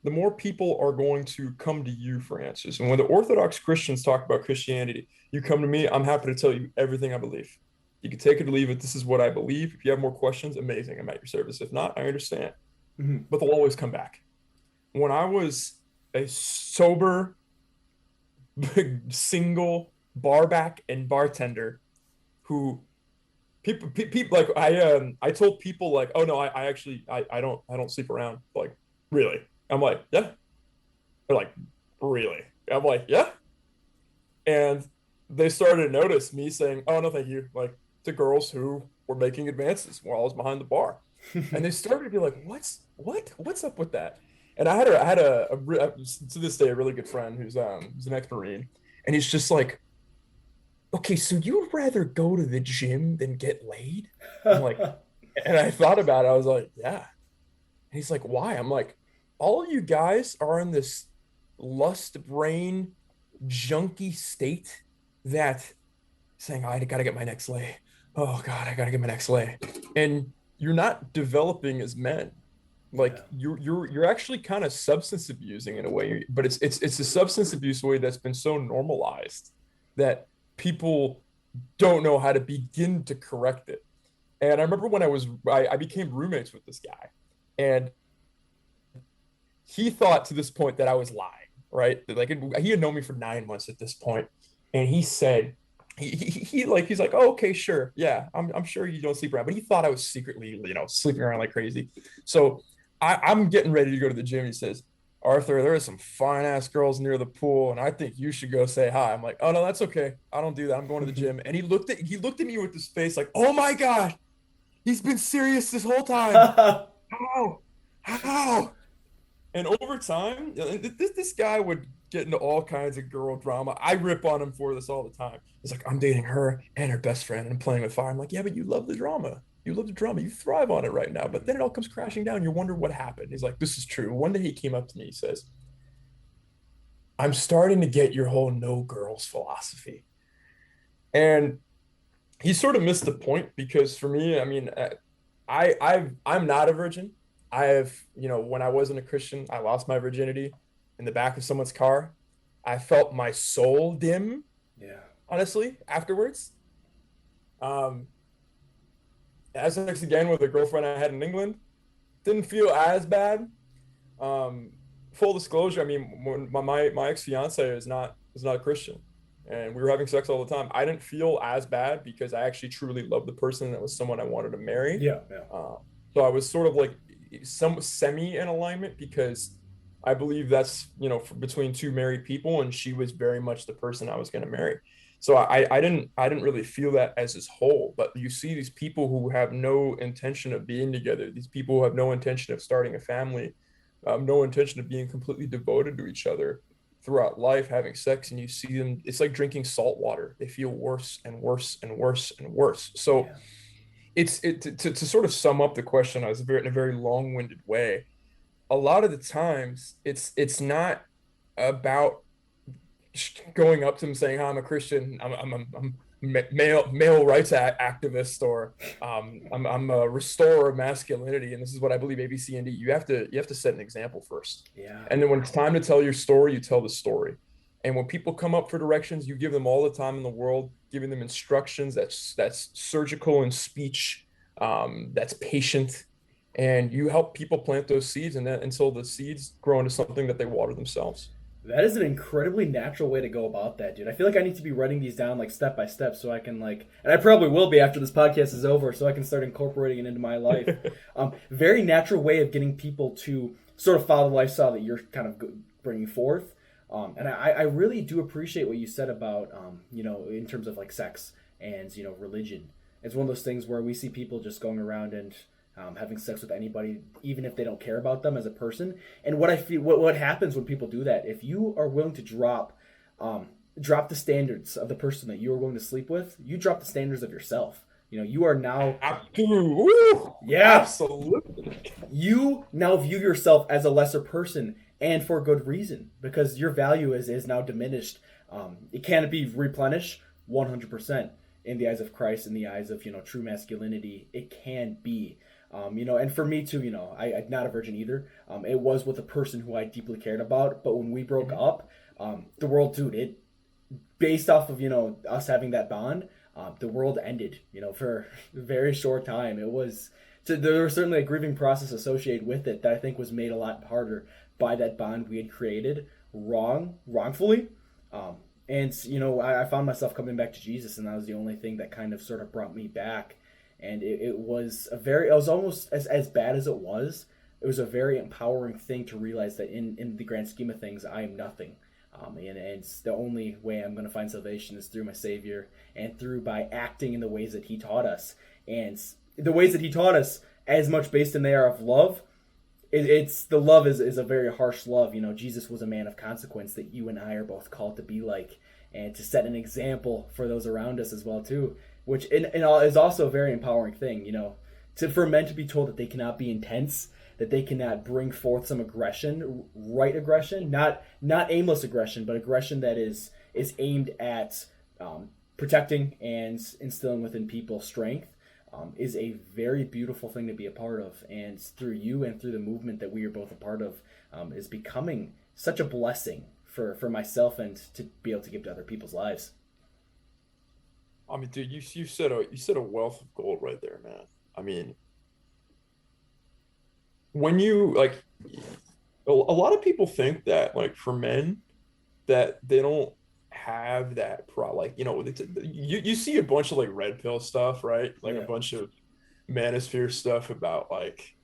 the more people are going to come to you for answers. And when the Orthodox Christians talk about Christianity, you come to me, I'm happy to tell you everything I believe. You can take it or leave it. This is what I believe. If you have more questions, amazing. I'm at your service. If not, I understand. Mhm. But they'll always come back. When I was a sober, single barback and bartender who people like I told people like, oh no, I actually I don't sleep around. Like, really? I'm like, yeah. They're like, really? I'm like, yeah. And they started to notice me saying, oh no, thank you, like to girls who were making advances while I was behind the bar. And they started to be like, what's up with that? And I had a to this day a really good friend who's an ex-marine, and he's just like, okay, so you'd rather go to the gym than get laid? I'm like, and I thought about it. I was like, yeah. And he's like, why? I'm like, all you guys are in this lust brain junky state that saying, I gotta get my next lay. Oh God, I gotta get my next lay. And you're not developing as men. Yeah. Like you're actually kind of substance abusing in a way, but it's a substance abuse way that's been so normalized that people don't know how to begin to correct it. And I remember when I became roommates with this guy, and he thought to this point that I was lying, right? Like he had known me for 9 months at this point, and he said he's like, oh, okay, sure, yeah, I'm sure you don't sleep around, but he thought I was secretly sleeping around like crazy. So I'm getting ready to go to the gym. He says, Arthur, there are some fine ass girls near the pool, and I think you should go say hi. I'm like, oh no, that's okay. I don't do that. I'm going to the gym. And he looked at me with this face like, oh my God, he's been serious this whole time. How? How? And over time, this guy would get into all kinds of girl drama. I rip on him for this all the time. He's like, I'm dating her and her best friend and I'm playing with fire. I'm like, yeah, but you love the drama. You love the drama. You thrive on it right now. But then it all comes crashing down. You wonder what happened. He's like, this is true. One day he came up to me. He says, I'm starting to get your whole no girls philosophy. And he sort of missed the point because for me, I mean, I'm not a virgin. I have, when I wasn't a Christian, I lost my virginity. in the back of someone's car, I felt my soul dim, Yeah. honestly, afterwards. Um, as sex again with a girlfriend I had in England, didn't feel as bad. Um, full disclosure, I mean, when my ex fiance is not a Christian, and we were having sex all the time. I didn't feel as bad because I actually truly loved the person and it was someone I wanted to marry. Yeah. Yeah. Uh, so I was sort of like some semi in alignment because I believe that's between two married people, and she was very much the person I was going to marry. So I didn't really feel that as his whole. But you see these people who have no intention of being together. These people who have no intention of starting a family, no intention of being completely devoted to each other throughout life, having sex, and you see them. It's like drinking salt water. They feel worse and worse and worse and worse. So Yeah. to sort of sum up the question, I was in a very long-winded way. A lot of the times, it's not about going up to them saying, "Hi, I'm a Christian. I'm male rights activist," or I'm a restorer of masculinity, and this is what I believe A, B, C, and D. You have to set an example first, Yeah. and then when it's time to tell your story, you tell the story. And when people come up for directions, you give them all the time in the world, giving them instructions that's surgical in speech, that's patient, and you help people plant those seeds, and then until the seeds grow into something that they water themselves. That is an incredibly natural way to go about that, dude. I feel like I need to be writing these down like step by step so I can like, and I probably will be after this podcast is over, so I can start incorporating it into my life. Very natural way of getting people to sort of follow the lifestyle that you're kind of bringing forth. And I really do appreciate what you said about, in terms of like sex and, religion. It's one of those things where we see people just going around and having sex with anybody, even if they don't care about them as a person. And what I feel, what happens when people do that, if you are willing to drop the standards of the person that you are willing to sleep with, you drop the standards of yourself. You are now, yeah, Absolutely. you now view yourself as a lesser person, and for good reason, because your value is now diminished. It can't be replenished 100% in the eyes of Christ, in the eyes of true masculinity. It can be. And for me too, I'm not a virgin either. It was with a person who I deeply cared about, but when we broke up, the world, dude, it based off of us having that bond, the world ended. For a very short time. It was. So there was certainly a grieving process associated with it that I think was made a lot harder by that bond we had created wrongfully. And I found myself coming back to Jesus, and that was the only thing that kind of sort of brought me back. And it was it was almost as bad as it was. It was a very empowering thing to realize that in the grand scheme of things, I am nothing. And the only way I'm going to find salvation is through my Savior, and through by acting in the ways that He taught us. And the ways that He taught us, as much based in there of love, it's the love is a very harsh love. Jesus was a man of consequence that you and I are both called to be like, and to set an example for those around us as well too. Which is also a very empowering thing. For men to be told that they cannot be intense, that they cannot bring forth some aggression, right aggression, not aimless aggression, but aggression that is aimed at protecting and instilling within people strength. Is a very beautiful thing to be a part of, and through you and through the movement that we are both a part of, is becoming such a blessing for myself and to be able to give to other people's lives. I mean, dude, you said a wealth of gold right there, man. I mean, when you like, a lot of people think that like for men that they don't have that like you see a bunch of like red pill stuff, right? Like a Yeah, bunch of manosphere stuff about like,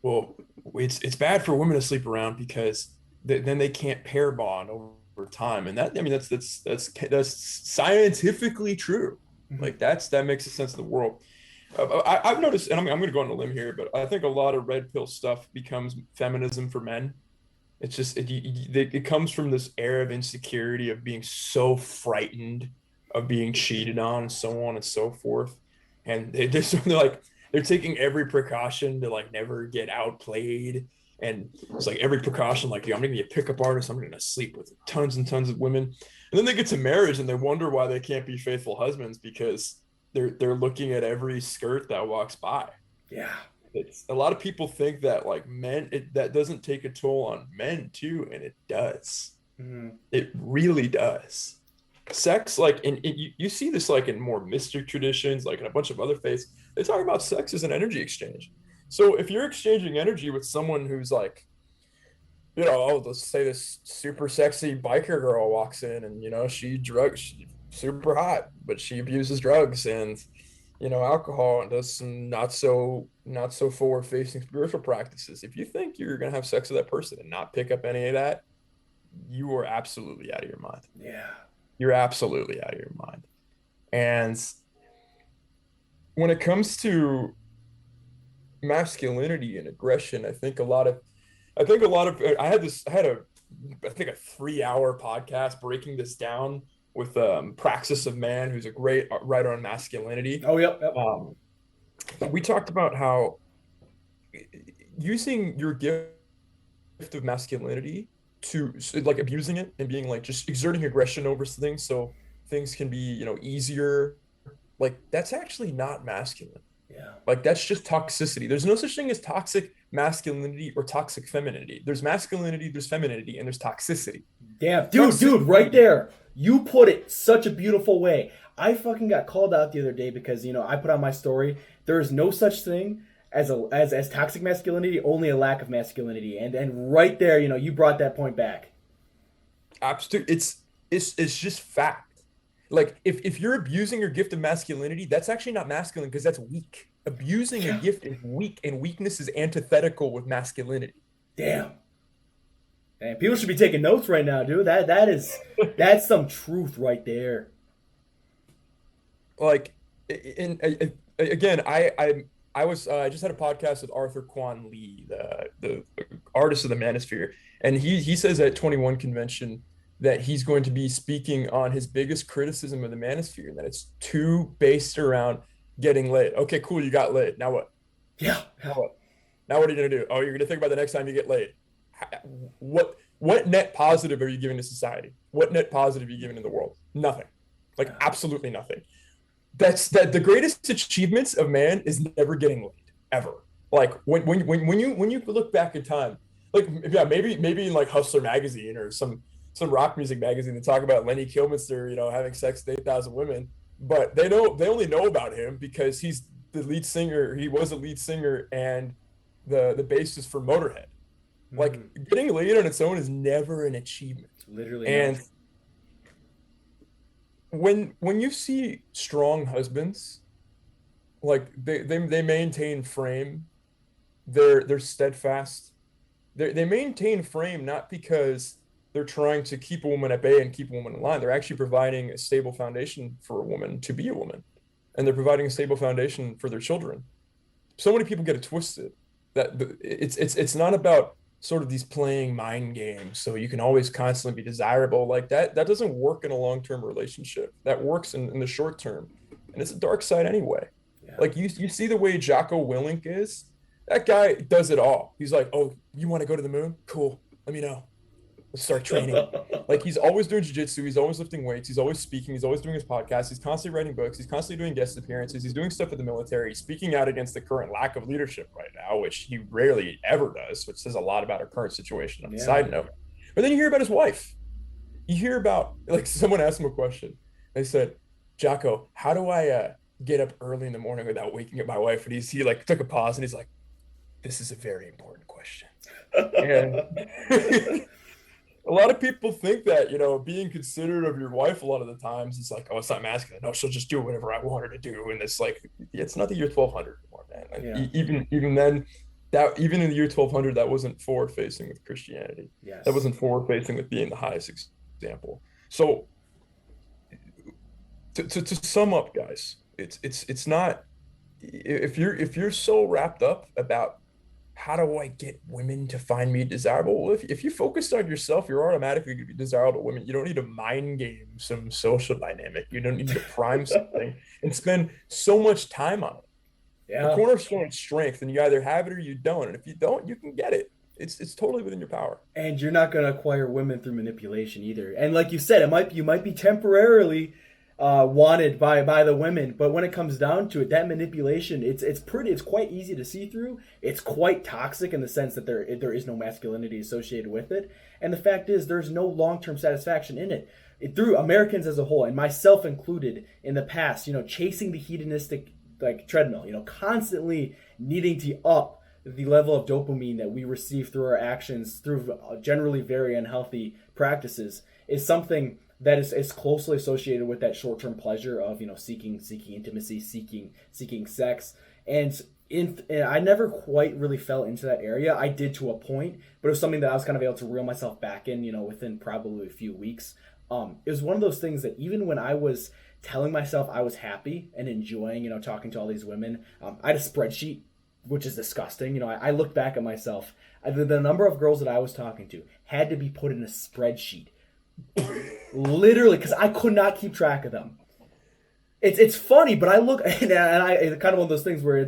well, it's bad for women to sleep around because then they can't pair bond over time, and that, I mean, that's scientifically true. hmm, Like that makes a sense of the world. I've noticed, and I'm going to go on a limb here, but I think a lot of red pill stuff becomes feminism for men. It's just it comes from this air of insecurity of being so frightened of being cheated on and so on and so forth, and they're like they're taking every precaution to like never get outplayed, and it's like every precaution like, yeah, I'm gonna be a pickup artist, I'm gonna sleep with tons and tons of women, and then they get to marriage and they wonder why they can't be faithful husbands because they're looking at every skirt that walks by. yeah, It's a lot of people think that like men that doesn't take a toll on men too, and it does. Mhm. It really does. Sex, like you see this like in more mystic traditions, like in a bunch of other faiths, they talk about sex as an energy exchange. So if you're exchanging energy with someone who's like, oh, let's say this super sexy biker girl walks in and she's super hot, but she abuses drugs and alcohol and does some not so forward facing spiritual practices. If you think you're gonna have sex with that person and not pick up any of that, you are absolutely out of your mind. Yeah. You're absolutely out of your mind. And when it comes to masculinity and aggression, I think a 3 hour podcast breaking this down with Praxis of Man, who's a great writer on masculinity. Oh, yep, yep. We talked about how using your gift of masculinity to like abusing it and being like just exerting aggression over things so things can be easier, like that's actually not masculine. Yeah. Like that's just toxicity. There's no such thing as toxic masculinity or toxic femininity. There's masculinity, there's femininity, and there's toxicity. Damn, dude, right there. You put it such a beautiful way. I fucking got called out the other day because I put on my story. There is no such thing as toxic masculinity, only a lack of masculinity, and right there, you brought that point back. Absolutely, it's just fact. Like if you're abusing your gift of masculinity, that's actually not masculine because that's weak. Abusing a gift is weak, and weakness is antithetical with masculinity. Damn. And people should be taking notes right now, dude. That's some truth right there. Like, again, I just had a podcast with Arthur Kwan Lee, the artist of the Manosphere, and he says at 21 convention that he's going to be speaking on his biggest criticism of the Manosphere, and that it's too based around getting laid. Okay, cool, you got laid. Now what? Yeah. Now what? Now what are you gonna do? Oh, you're gonna think about the next time you get laid. What net positive are you giving to society? What net positive are you giving to the world? Nothing. Like absolutely nothing. That's the greatest achievements of man is never getting laid ever. Like when you look back in time, like maybe in like Hustler magazine or some rock music magazine, they talk about Lenny Kilminster, having sex with 8,000 women, but they only know about him because he's the lead singer. He was a lead singer and the bassist for Motorhead. Like getting laid on its own is never an achievement. Literally. And when you see strong husbands, like they maintain frame, they're steadfast. They maintain frame not because they're trying to keep a woman at bay and keep a woman in line. They're actually providing a stable foundation for a woman to be a woman, and they're providing a stable foundation for their children. So many people get it twisted that it's not about sort of these playing mind games so you can always constantly be desirable. Like that doesn't work in a long-term relationship. That works in the short term, and it's a dark side anyway. Yeah. Like you see the way Jocko Willink is. That guy does it all. He's like, oh, you want to go to the moon? Cool, let me know, let's start training. Like he's always doing jiu-jitsu, he's always lifting weights, he's always speaking, he's always doing his podcast, he's constantly writing books, he's constantly doing guest appearances, he's doing stuff with the military, he's speaking out against the current lack of leadership right now, which he rarely ever does, which says a lot about our current situation on the side note. But then you hear about his wife. You hear about, like, someone asked him a question. They said, Jocko, how do I get up early in the morning without waking up my wife? And he like took a pause and he's like, this is a very important question. And a lot of people think that, being considerate of your wife a lot of the times, it's like, oh, it's not masculine. No, she'll just do whatever I want her to do. And it's like, it's not the year 1200 anymore, man. And even then, even in the year 1200, that wasn't forward facing with Christianity. Yes. That wasn't forward facing with being the highest example. So to sum up, guys, it's not, if you're so wrapped up about how do I get women to find me desirable? Well, if you focus on yourself, you're automatically going to be desirable to women. You don't need to mind game some social dynamic. You don't need to prime something and spend so much time on it. Yeah. The cornerstone is strength, and you either have it or you don't. And if you don't, you can get it. It's totally within your power. And you're not going to acquire women through manipulation either. And like you said, you might be temporarily wanted by the women. But when it comes down to it, that manipulation, it's quite easy to see through. It's quite toxic in the sense that there is no masculinity associated with it, and the fact is there's no long term satisfaction in it. Through Americans as a whole, and myself included, in the past, chasing the hedonistic like treadmill, constantly needing to up the level of dopamine that we receive through our actions, through generally very unhealthy practices, is something that is closely associated with that short-term pleasure of seeking intimacy, seeking sex, and I never quite really fell into that area. I did to a point, but it was something that I was kind of able to reel myself back in, within probably a few weeks. It was one of those things that even when I was telling myself I was happy and enjoying, talking to all these women, I had a spreadsheet, which is disgusting. I look back at myself. The number of girls that I was talking to had to be put in a spreadsheet. Literally, because I could not keep track of them. It's funny, but I look and it's kind of one of those things where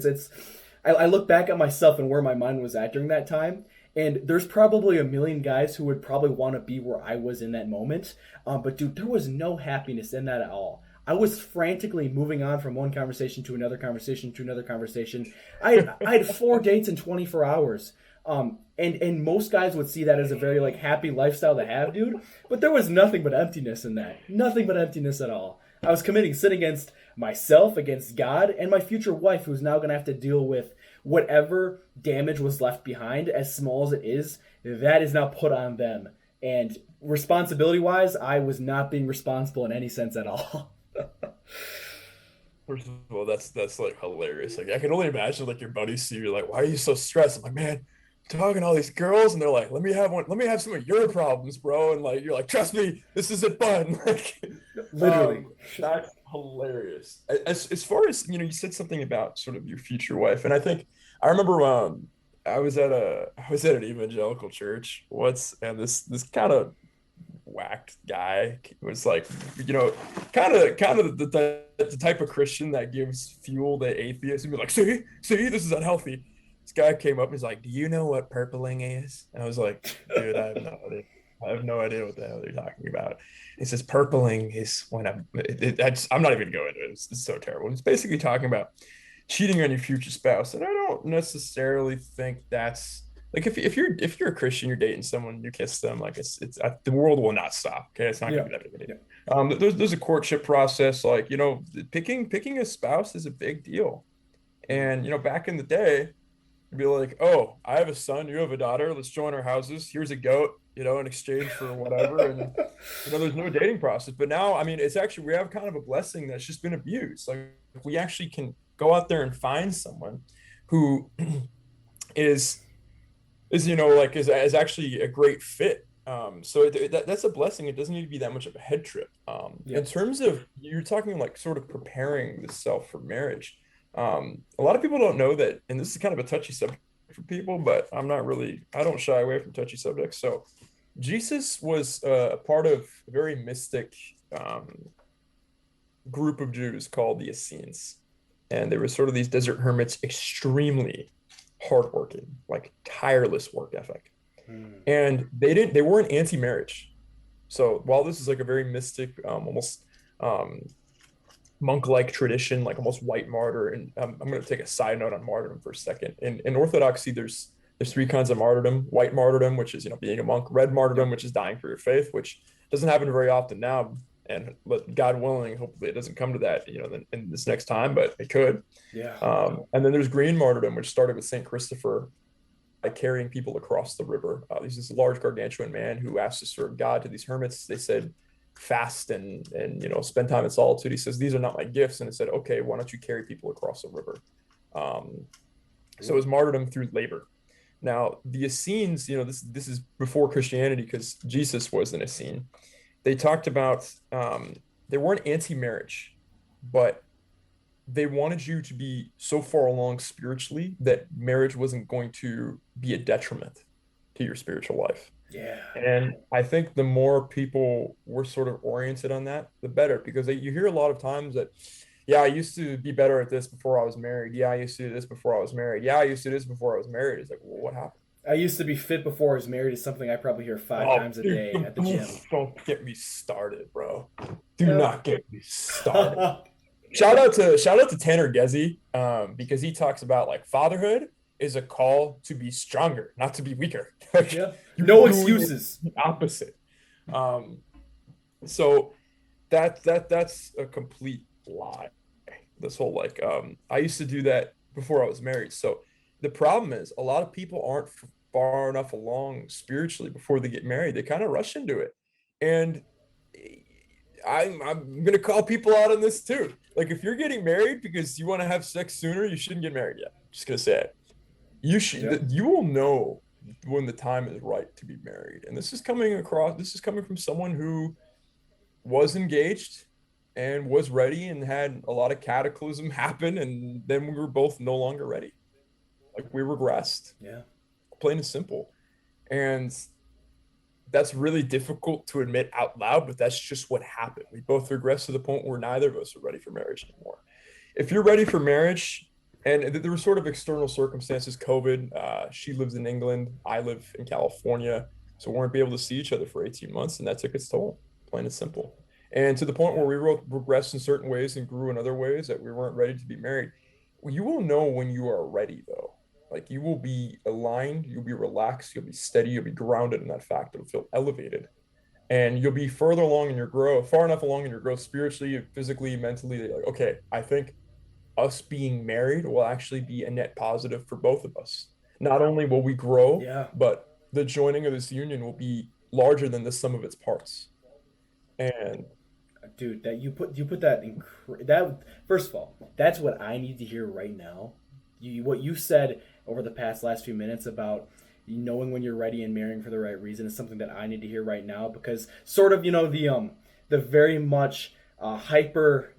I look back at myself and where my mind was at during that time, and there's probably a million guys who would probably want to be where I was in that moment. But dude, there was no happiness in that at all. I was frantically moving on from one conversation to another conversation to another conversation. I had 4 dates in 24 hours. And most guys would see that as a very like happy lifestyle to have, dude. But there was nothing but emptiness in that. Nothing but emptiness at all. I was committing sin against myself, against God, and my future wife, who's now going to have to deal with whatever damage was left behind, as small as it is. That is now put on them. And responsibility-wise, I was not being responsible in any sense at all. First of all, that's like hilarious. Like I can only imagine like your buddies see you like, why are you so stressed? I'm like, man, I'm talking to all these girls, and they're like, let me have some of your problems, bro. And like you're like, trust me, this isn't fun. Like Literally. that's hilarious. As far as you said something about sort of your future wife, and I think I remember I was at an evangelical church once, and this kind of whacked guy was like, kind of the type of Christian that gives fuel to atheists and be like, see, this is unhealthy. This guy came up and he's like, do you know what purpling is? And I was like, dude, I have no idea. I have no idea what the hell they're talking about. He says purpling is when I'm not even going into it. It's so terrible. It's basically talking about cheating on your future spouse, and I don't necessarily think that's like if you're a Christian, you're dating someone, you kiss them, like it's the world will not stop. Okay, it's not Yeah. gonna be that big of a deal. There's a courtship process, like picking a spouse is a big deal, and back in the day, you'd be like, oh, I have a son, you have a daughter, let's join our houses. Here's a goat, in exchange for whatever, and there's no dating process. But now, I mean, it's actually we have kind of a blessing that's just been abused. Like we actually can go out there and find someone who is is actually a great fit. So that's a blessing. It doesn't need to be that much of a head trip. Yeah. In terms of you're talking like sort of preparing the self for marriage. A lot of people don't know that, and this is kind of a touchy subject for people, but I don't shy away from touchy subjects. So Jesus was a part of a very mystic group of Jews called the Essenes, and they were sort of these desert hermits, extremely hardworking, like tireless work ethic. And they weren't anti-marriage. So while this is like a very mystic, almost monk-like tradition, like almost white martyr, and I'm going to take a side note on martyrdom for a second. In Orthodoxy, there's 3 kinds of martyrdom: white martyrdom, which is being a monk; red martyrdom, which is dying for your faith, which doesn't happen very often now. And God willing, hopefully it doesn't come to that, in this next time, but it could. Yeah. And then there's green martyrdom, which started with Saint Christopher by carrying people across the river. He's this large gargantuan man who asked to serve God to these hermits. They said, fast and spend time in solitude. He says, these are not my gifts. And it said, okay, why don't you carry people across the river? So it was martyrdom through labor. Now the Essenes, this is before Christianity, because Jesus was an Essene. They talked about they weren't anti-marriage, but they wanted you to be so far along spiritually that marriage wasn't going to be a detriment to your spiritual life. Yeah. And I think the more people were sort of oriented on that, the better, because you hear a lot of times that, yeah, I used to be better at this before I was married. Yeah, I used to do this before I was married. Yeah, I used to do this before I was married. It's like, well, what happened? I used to be fit before I was married is something I probably hear 5 times a day at the gym. Don't get me started, bro. Do Yeah. not get me started. Shout out to Tanner Gezi, because he talks about like fatherhood is a call to be stronger, not to be weaker. Like Yeah. you're No doing excuses. the opposite. Um, so that's a complete lie. This whole like I used to do that before I was married. So the problem is a lot of people aren't far enough along spiritually before they get married. They kind of rush into it. And I'm gonna call people out on this too. Like if you're getting married because you want to have sex sooner, you shouldn't get married yet. Just gonna say it. Yeah. You will know when the time is right to be married. And this is coming from someone who was engaged and was ready and had a lot of cataclysm happen, and then we were both no longer ready. Like we regressed, Yeah. plain and simple. And that's really difficult to admit out loud, but that's just what happened. We both regressed to the point where neither of us are ready for marriage anymore. If you're ready for marriage, and there were sort of external circumstances, COVID, she lives in England, I live in California, so we weren't able to see each other for 18 months, and that took its toll, plain and simple. And to the point Yeah. where we both regressed in certain ways and grew in other ways that we weren't ready to be married. Well, you will know when you are ready, though. Like you will be aligned, you'll be relaxed, you'll be steady, you'll be grounded in that fact. It'll feel elevated, and you'll be further along in your growth, far enough along in your growth, spiritually, physically, mentally. Like, okay, I think us being married will actually be a net positive for both of us. Not only will we grow, Yeah. but the joining of this union will be larger than the sum of its parts. And Dude, that you put that in that first of all, that's what I need to hear right now. What you said over the past last few minutes about knowing when you're ready and marrying for the right reason is something that I need to hear right now because sort of the very much hyper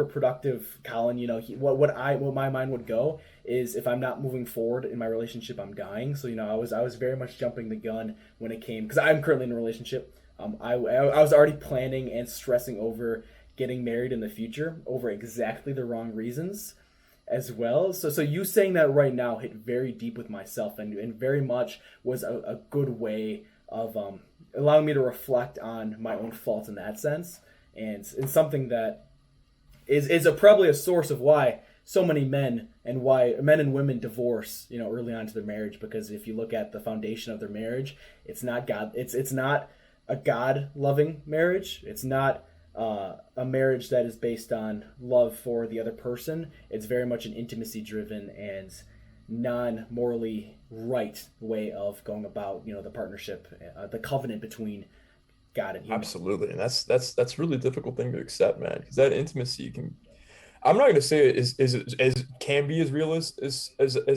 productive Colin, what my mind would go is if I'm not moving forward in my relationship, I'm dying. So I was very much jumping the gun when it came because I'm currently in a relationship. I was already planning and stressing over getting married in the future over exactly the wrong reasons as well. So you saying that right now hit very deep with myself and very much was a good way of allowing me to reflect on my own faults in that sense and something that is probably a source of why so many men and why men and women divorce early on to their marriage because if you look at the foundation of their marriage it's not God it's not a God loving marriage. It's not a marriage that is based on love for the other person. It's very much an intimacy driven and non morally right way of going about the partnership, the covenant between God and human. absolutely, and that's really difficult thing to accept, man, because that intimacy can. I'm not going to say it is can be as real as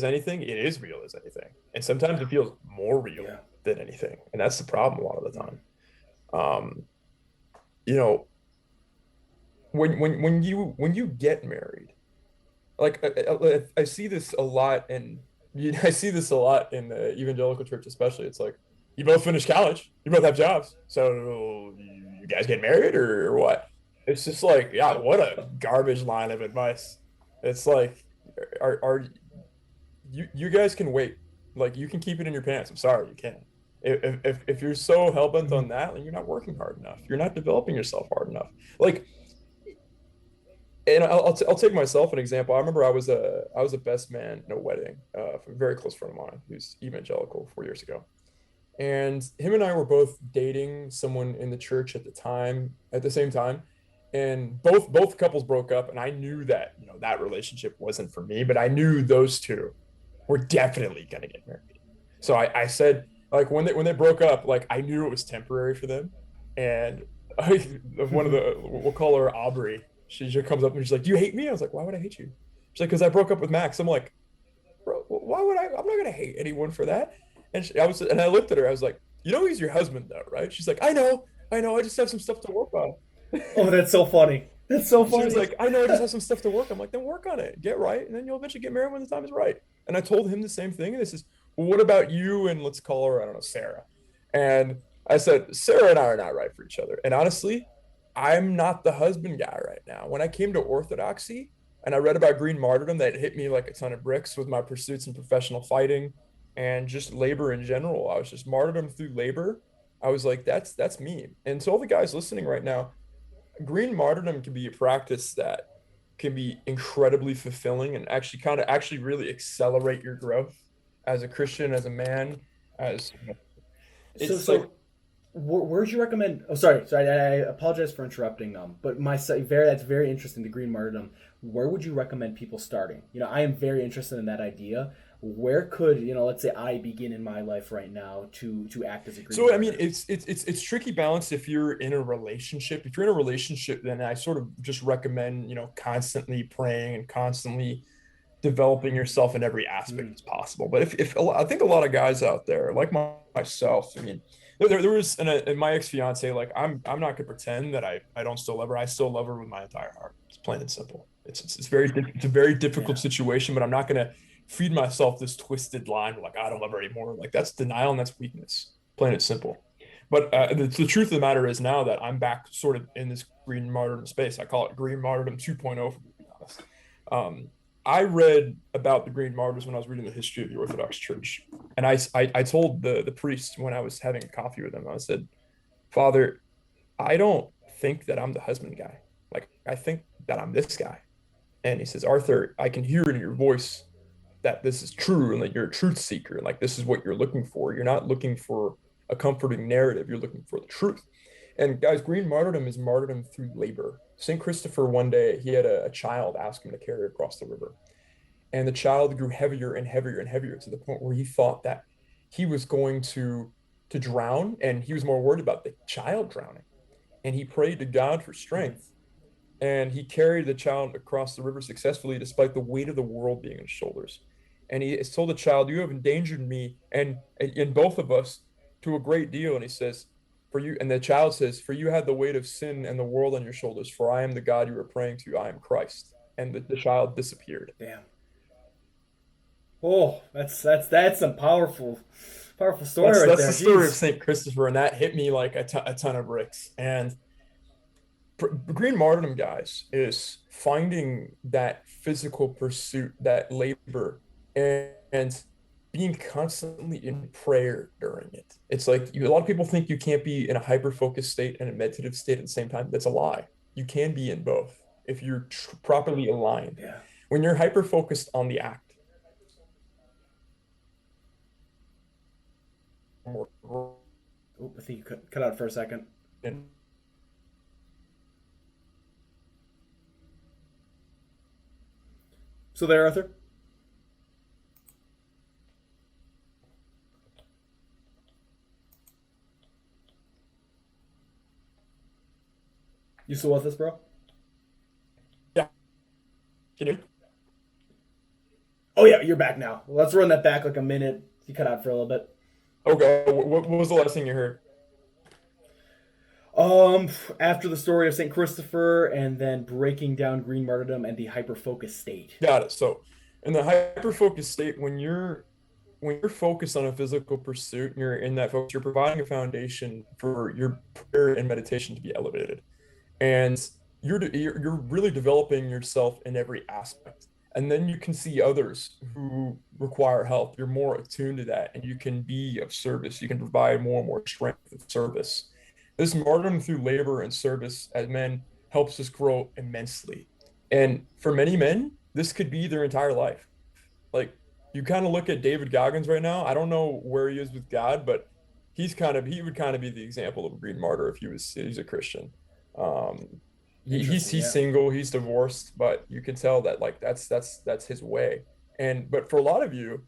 anything. It is real as anything, and sometimes it feels more real Yeah. than anything, and that's the problem a lot of the time. Um, you know, when you get married, like I see this a lot, and I see this a lot in the evangelical church, especially. It's like you both finished college, you both have jobs, so you guys get married or what? It's just like, yeah, what a garbage line of advice. It's like, are you guys can wait, like you can keep it in your pants. I'm sorry, you can't. If you're so hell bent on that, then you're not working hard enough. You're not developing yourself hard enough. Like and I'll take myself an example. I remember I was a best man in a wedding from a very close friend of mine who's evangelical 4 years ago, and him and I were both dating someone in the church at the time, at the same time, and both couples broke up, and I knew that that relationship wasn't for me, but I knew those two were definitely gonna get married. So I said like when they broke up, like I knew it was temporary for them, and I, one of the we'll call her Aubrey. She just comes up and she's like, "Do you hate me?" I was like, "Why would I hate you?" She's like, "Because I broke up with Max." I'm like, "Bro, why would I? I'm not gonna hate anyone for that." And I looked at her. I was like, "He's your husband, though, right?" She's like, I know. I just have some stuff to work on." Oh, that's so funny. That's so She was funny. like, "I know. I just have some stuff to work." I'm like, "Then work on it. Get right, and then you'll eventually get married when the time is right." And I told him the same thing. And this is, well, what about you? And let's call her, I don't know, Sarah. And I said, Sarah and I are not right for each other. And honestly, I'm not the husband guy right now. When I came to Orthodoxy and I read about green martyrdom, that hit me like a ton of bricks with my pursuits in professional fighting and just labor in general. I was just martyrdom through labor. I was like, that's me. And so all the guys listening right now, green martyrdom can be a practice that can be incredibly fulfilling and actually actually really accelerate your growth as a Christian, as a man, as So it's like. so where'd you recommend? Oh, sorry. I apologize for interrupting. But very that's very interesting. The green martyrdom. Where would you recommend people starting? I am very interested in that idea. Where could let's say I begin in my life right now to act as a green So I mean, martyr? it's tricky balance if you're in a relationship. If you're in a relationship, then I sort of just recommend constantly praying and constantly developing yourself in every aspect Hmm. as possible. But if I think a lot of guys out there, like myself, I mean, there was in my ex fiance, like I'm not gonna pretend that I don't still love her. I still love her with my entire heart. It's plain and simple. It's a very difficult Yeah. situation, but I'm not gonna feed myself this twisted line where like I don't love her anymore. Like that's denial and that's weakness. Plain and simple. But the truth of the matter is now that I'm back sort of in this green martyrdom space. I call it green martyrdom 2.0, to be honest. Um, I read about the Green Martyrs when I was reading the history of the Orthodox Church, and I told the priest when I was having a coffee with him, I said, Father, I don't think that I'm the husband guy. Like I think that I'm this guy. And he says, Arthur, I can hear in your voice that this is true and that you're a truth seeker. Like this is what you're looking for. You're not looking for a comforting narrative. You're looking for the truth. And guys, green martyrdom is martyrdom through labor. St. Christopher, one day, he had a child ask him to carry across the river. And the child grew heavier and heavier and heavier to the point where he thought that he was going to drown, and he was more worried about the child drowning. And he prayed to God for Hmm. strength, and he carried the child across the river successfully despite the weight of the world being on his shoulders. And he told the child, you have endangered me and both of us to a great deal. And he says, for you, and the child says, for you had the weight of sin and the world on your shoulders, for I am the God you were praying to, I am Christ. And the child disappeared. Damn. Oh, that's some powerful story right That's the there. story of Jeez. Saint Christopher, and that hit me like a ton of bricks. And green martyrdom, guys, is finding that physical pursuit, that labor, and being constantly in prayer during it. It's like a lot of people think you can't be in a hyper focused state and a meditative state at the same time. That's a lie. You can be in both if you're properly aligned. Yeah. When you're hyper focused on the act, Oh, I think you cut out for a second. and So there, Arthur. You still with us, bro? yeah, can you? Oh yeah, you're back now. Let's run that back like a minute. You cut out for a little bit. Okay, what was the last thing you heard? Um, After the story of Saint Christopher, and then breaking down green martyrdom and the hyper focused state. Got it. So, in the hyper focused state, when you're focused on a physical pursuit and you're in that focus, you're providing a foundation for your prayer and meditation to be elevated, and you're really developing yourself in every aspect. And then you can see others who require help. You're more attuned to that, and you can be of service. You can provide more and more strength of service. This martyrdom through labor and service as men helps us grow immensely. And for many men, this could be their entire life. Like you kind of look at David Goggins right now. I don't know where he is with God, but he would kind of be the example of a green martyr if he's a Christian. Um, Interesting, he's yeah. single, he's divorced, but you can tell that like that's his way. And but for a lot of you,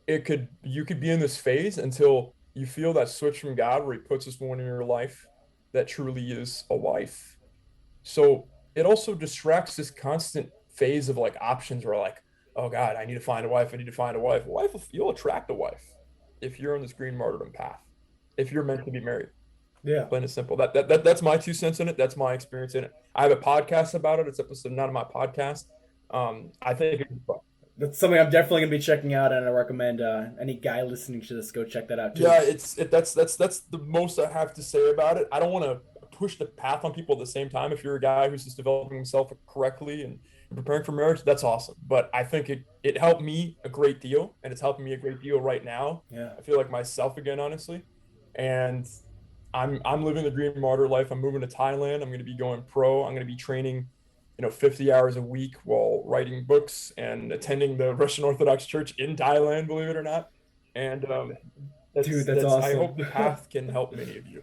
you could be in this phase until you feel that switch from God where he puts this one in your life that truly is a wife. So it also distracts this constant phase of like options where like, oh God, I need to find a wife. I need to find a wife. You'll attract a wife if you're on this green martyrdom path. If you're meant to be married, Yeah. plain and simple. That's my 2 cents in it. That's my experience in it. I have a podcast about it. It's episode none of my podcast. I think That's something I'm definitely gonna be checking out, and I recommend any guy listening to this go check that out too. yeah, that's the most I have to say about it. I don't want to push the path on people at the same time. If you're a guy who's just developing himself correctly and preparing for marriage, that's awesome. But I think it helped me a great deal, and it's helping me a great deal right now. Yeah. I feel like myself again, honestly, and I'm living the dream martyr life. I'm moving to Thailand. I'm going to be going pro. I'm going to be training, 50 hours a week while writing books and attending the Russian Orthodox Church in Thailand, believe it or not. And Dude, that's that's I awesome. hope the path can help many of you.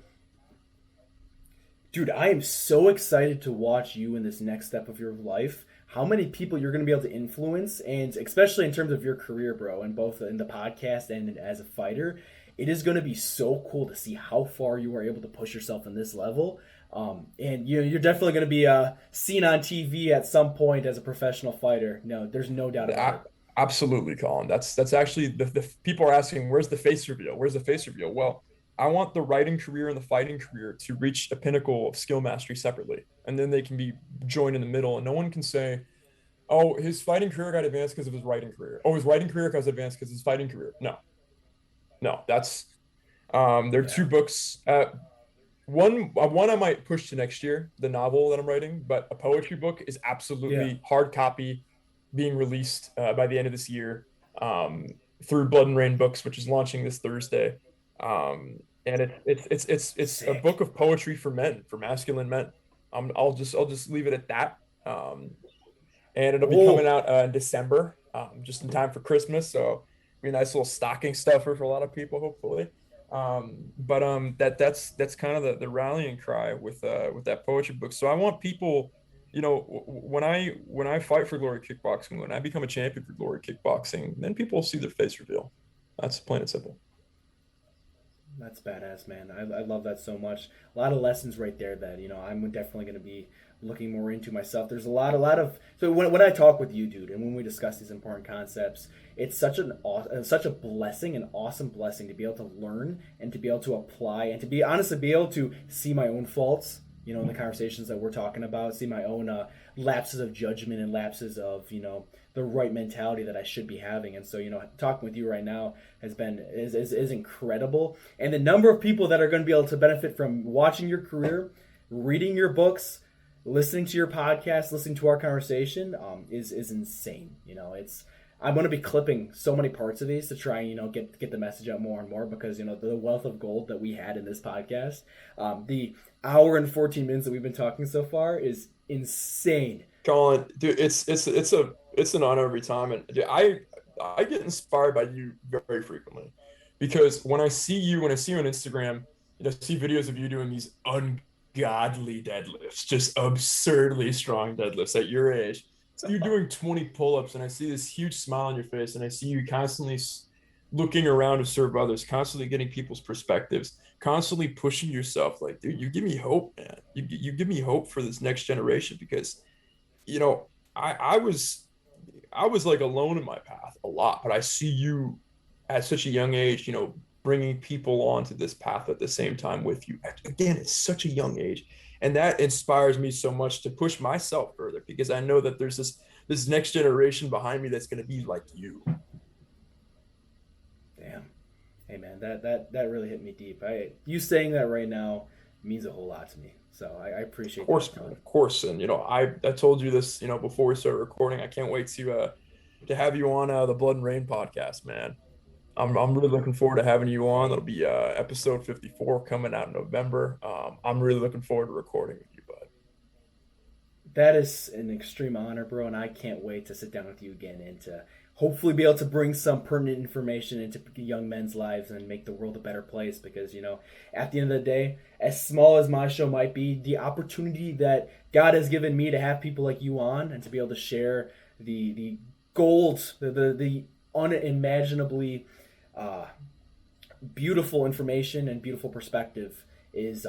Dude, I am so excited to watch you in this next step of your life. How many people you're going to be able to influence, and especially in terms of your career, bro, and both in the podcast and as a fighter, it is going to be so cool to see how far you are able to push yourself in this level. And you're definitely going to be seen on TV at some point as a professional fighter. No, there's no doubt about it. Absolutely, Colin. That's actually the people are asking, where's the face reveal? Where's the face reveal? Well, I want the writing career and the fighting career to reach a pinnacle of skill mastery separately, and then they can be joined in the middle. And no one can say, "Oh, his fighting career got advanced because of his writing career. Oh, his writing career got advanced because of his fighting career." No, no, that's there are Yeah. two books. One I might push to next year, the novel that I'm writing, but a poetry book is Yeah. absolutely hard copy being released by the end of this year um, through Blood and Rain Books, which is launching this Thursday. And it's a book Sick. of poetry for men, for masculine men. I'll just leave it at that. Um, and it'll be coming Oh, out in December, just in time for Christmas. So be a nice little stocking stuffer for a lot of people, hopefully. But that's kind of the rallying cry with that poetry book. So I want people, when I fight for Glory Kickboxing, when I become a champion for Glory Kickboxing, then people will see their face reveal. That's plain and simple. that's badass, man. I love that so much. A lot of lessons right there that I'm definitely going to be looking more into myself. There's a lot of so when I talk with you, dude, and when we discuss these important concepts, it's such a blessing, an awesome blessing to be able to learn and to be able to apply and to be honestly be able to see my own faults. In the conversations that we're talking about, see my own lapses of judgment and lapses of the right mentality that I should be having. And so, talking with you right now is incredible. And the number of people that are going to be able to benefit from watching your career, reading your books, listening to your podcast, listening to our conversation, is insane. It's I'm going to be clipping so many parts of these to try and get the message out more and more because the wealth of gold that we had in this podcast, the hour and 14 minutes that we've been talking so far is insane. Colin, dude, it's an honor every time, and dude, I get inspired by you very frequently because when I see you on Instagram, see videos of you doing these ungodly deadlifts, just absurdly strong deadlifts at your age. So you're doing 20 pull-ups, and I see this huge smile on your face, and I see you constantly looking around to serve others, constantly getting people's perspectives, constantly pushing yourself. Like, dude, you give me hope, man. You give me hope for this next generation because you know, I was like alone in my path a lot, but I see you at such a young age, bringing people onto this path at the same time with you. Again, it's such a young age, and that inspires me so much to push myself further because I know that there's this next generation behind me that's going to be like you. Damn. Hey man, that really hit me deep. You saying that right now means a whole lot to me. So I Of appreciate that a course, man, ton. of course, and I told you this, before we started recording. I can't wait to have you on the Blood and Rain podcast, man. I'm really looking forward to having you on. That'll Hey, be episode 54 coming out in November. I'm really looking forward to recording with you, bud. that is an extreme honor, bro, and I can't wait to sit down with you again and to hopefully be able to bring some pertinent information into young men's lives and make the world a better place. Because at the end of the day, as small as my show might be, the opportunity that God has given me to have people like you on and to be able to share the gold, the unimaginably uh, beautiful information and beautiful perspective is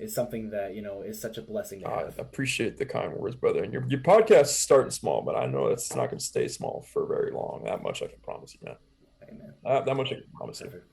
something that is such a blessing to I have. appreciate the kind words, brother. And your podcast is starting small, but I know it's not going to stay small for very long. That much I can promise you, man. Amen. That much I can promise you. Perfect.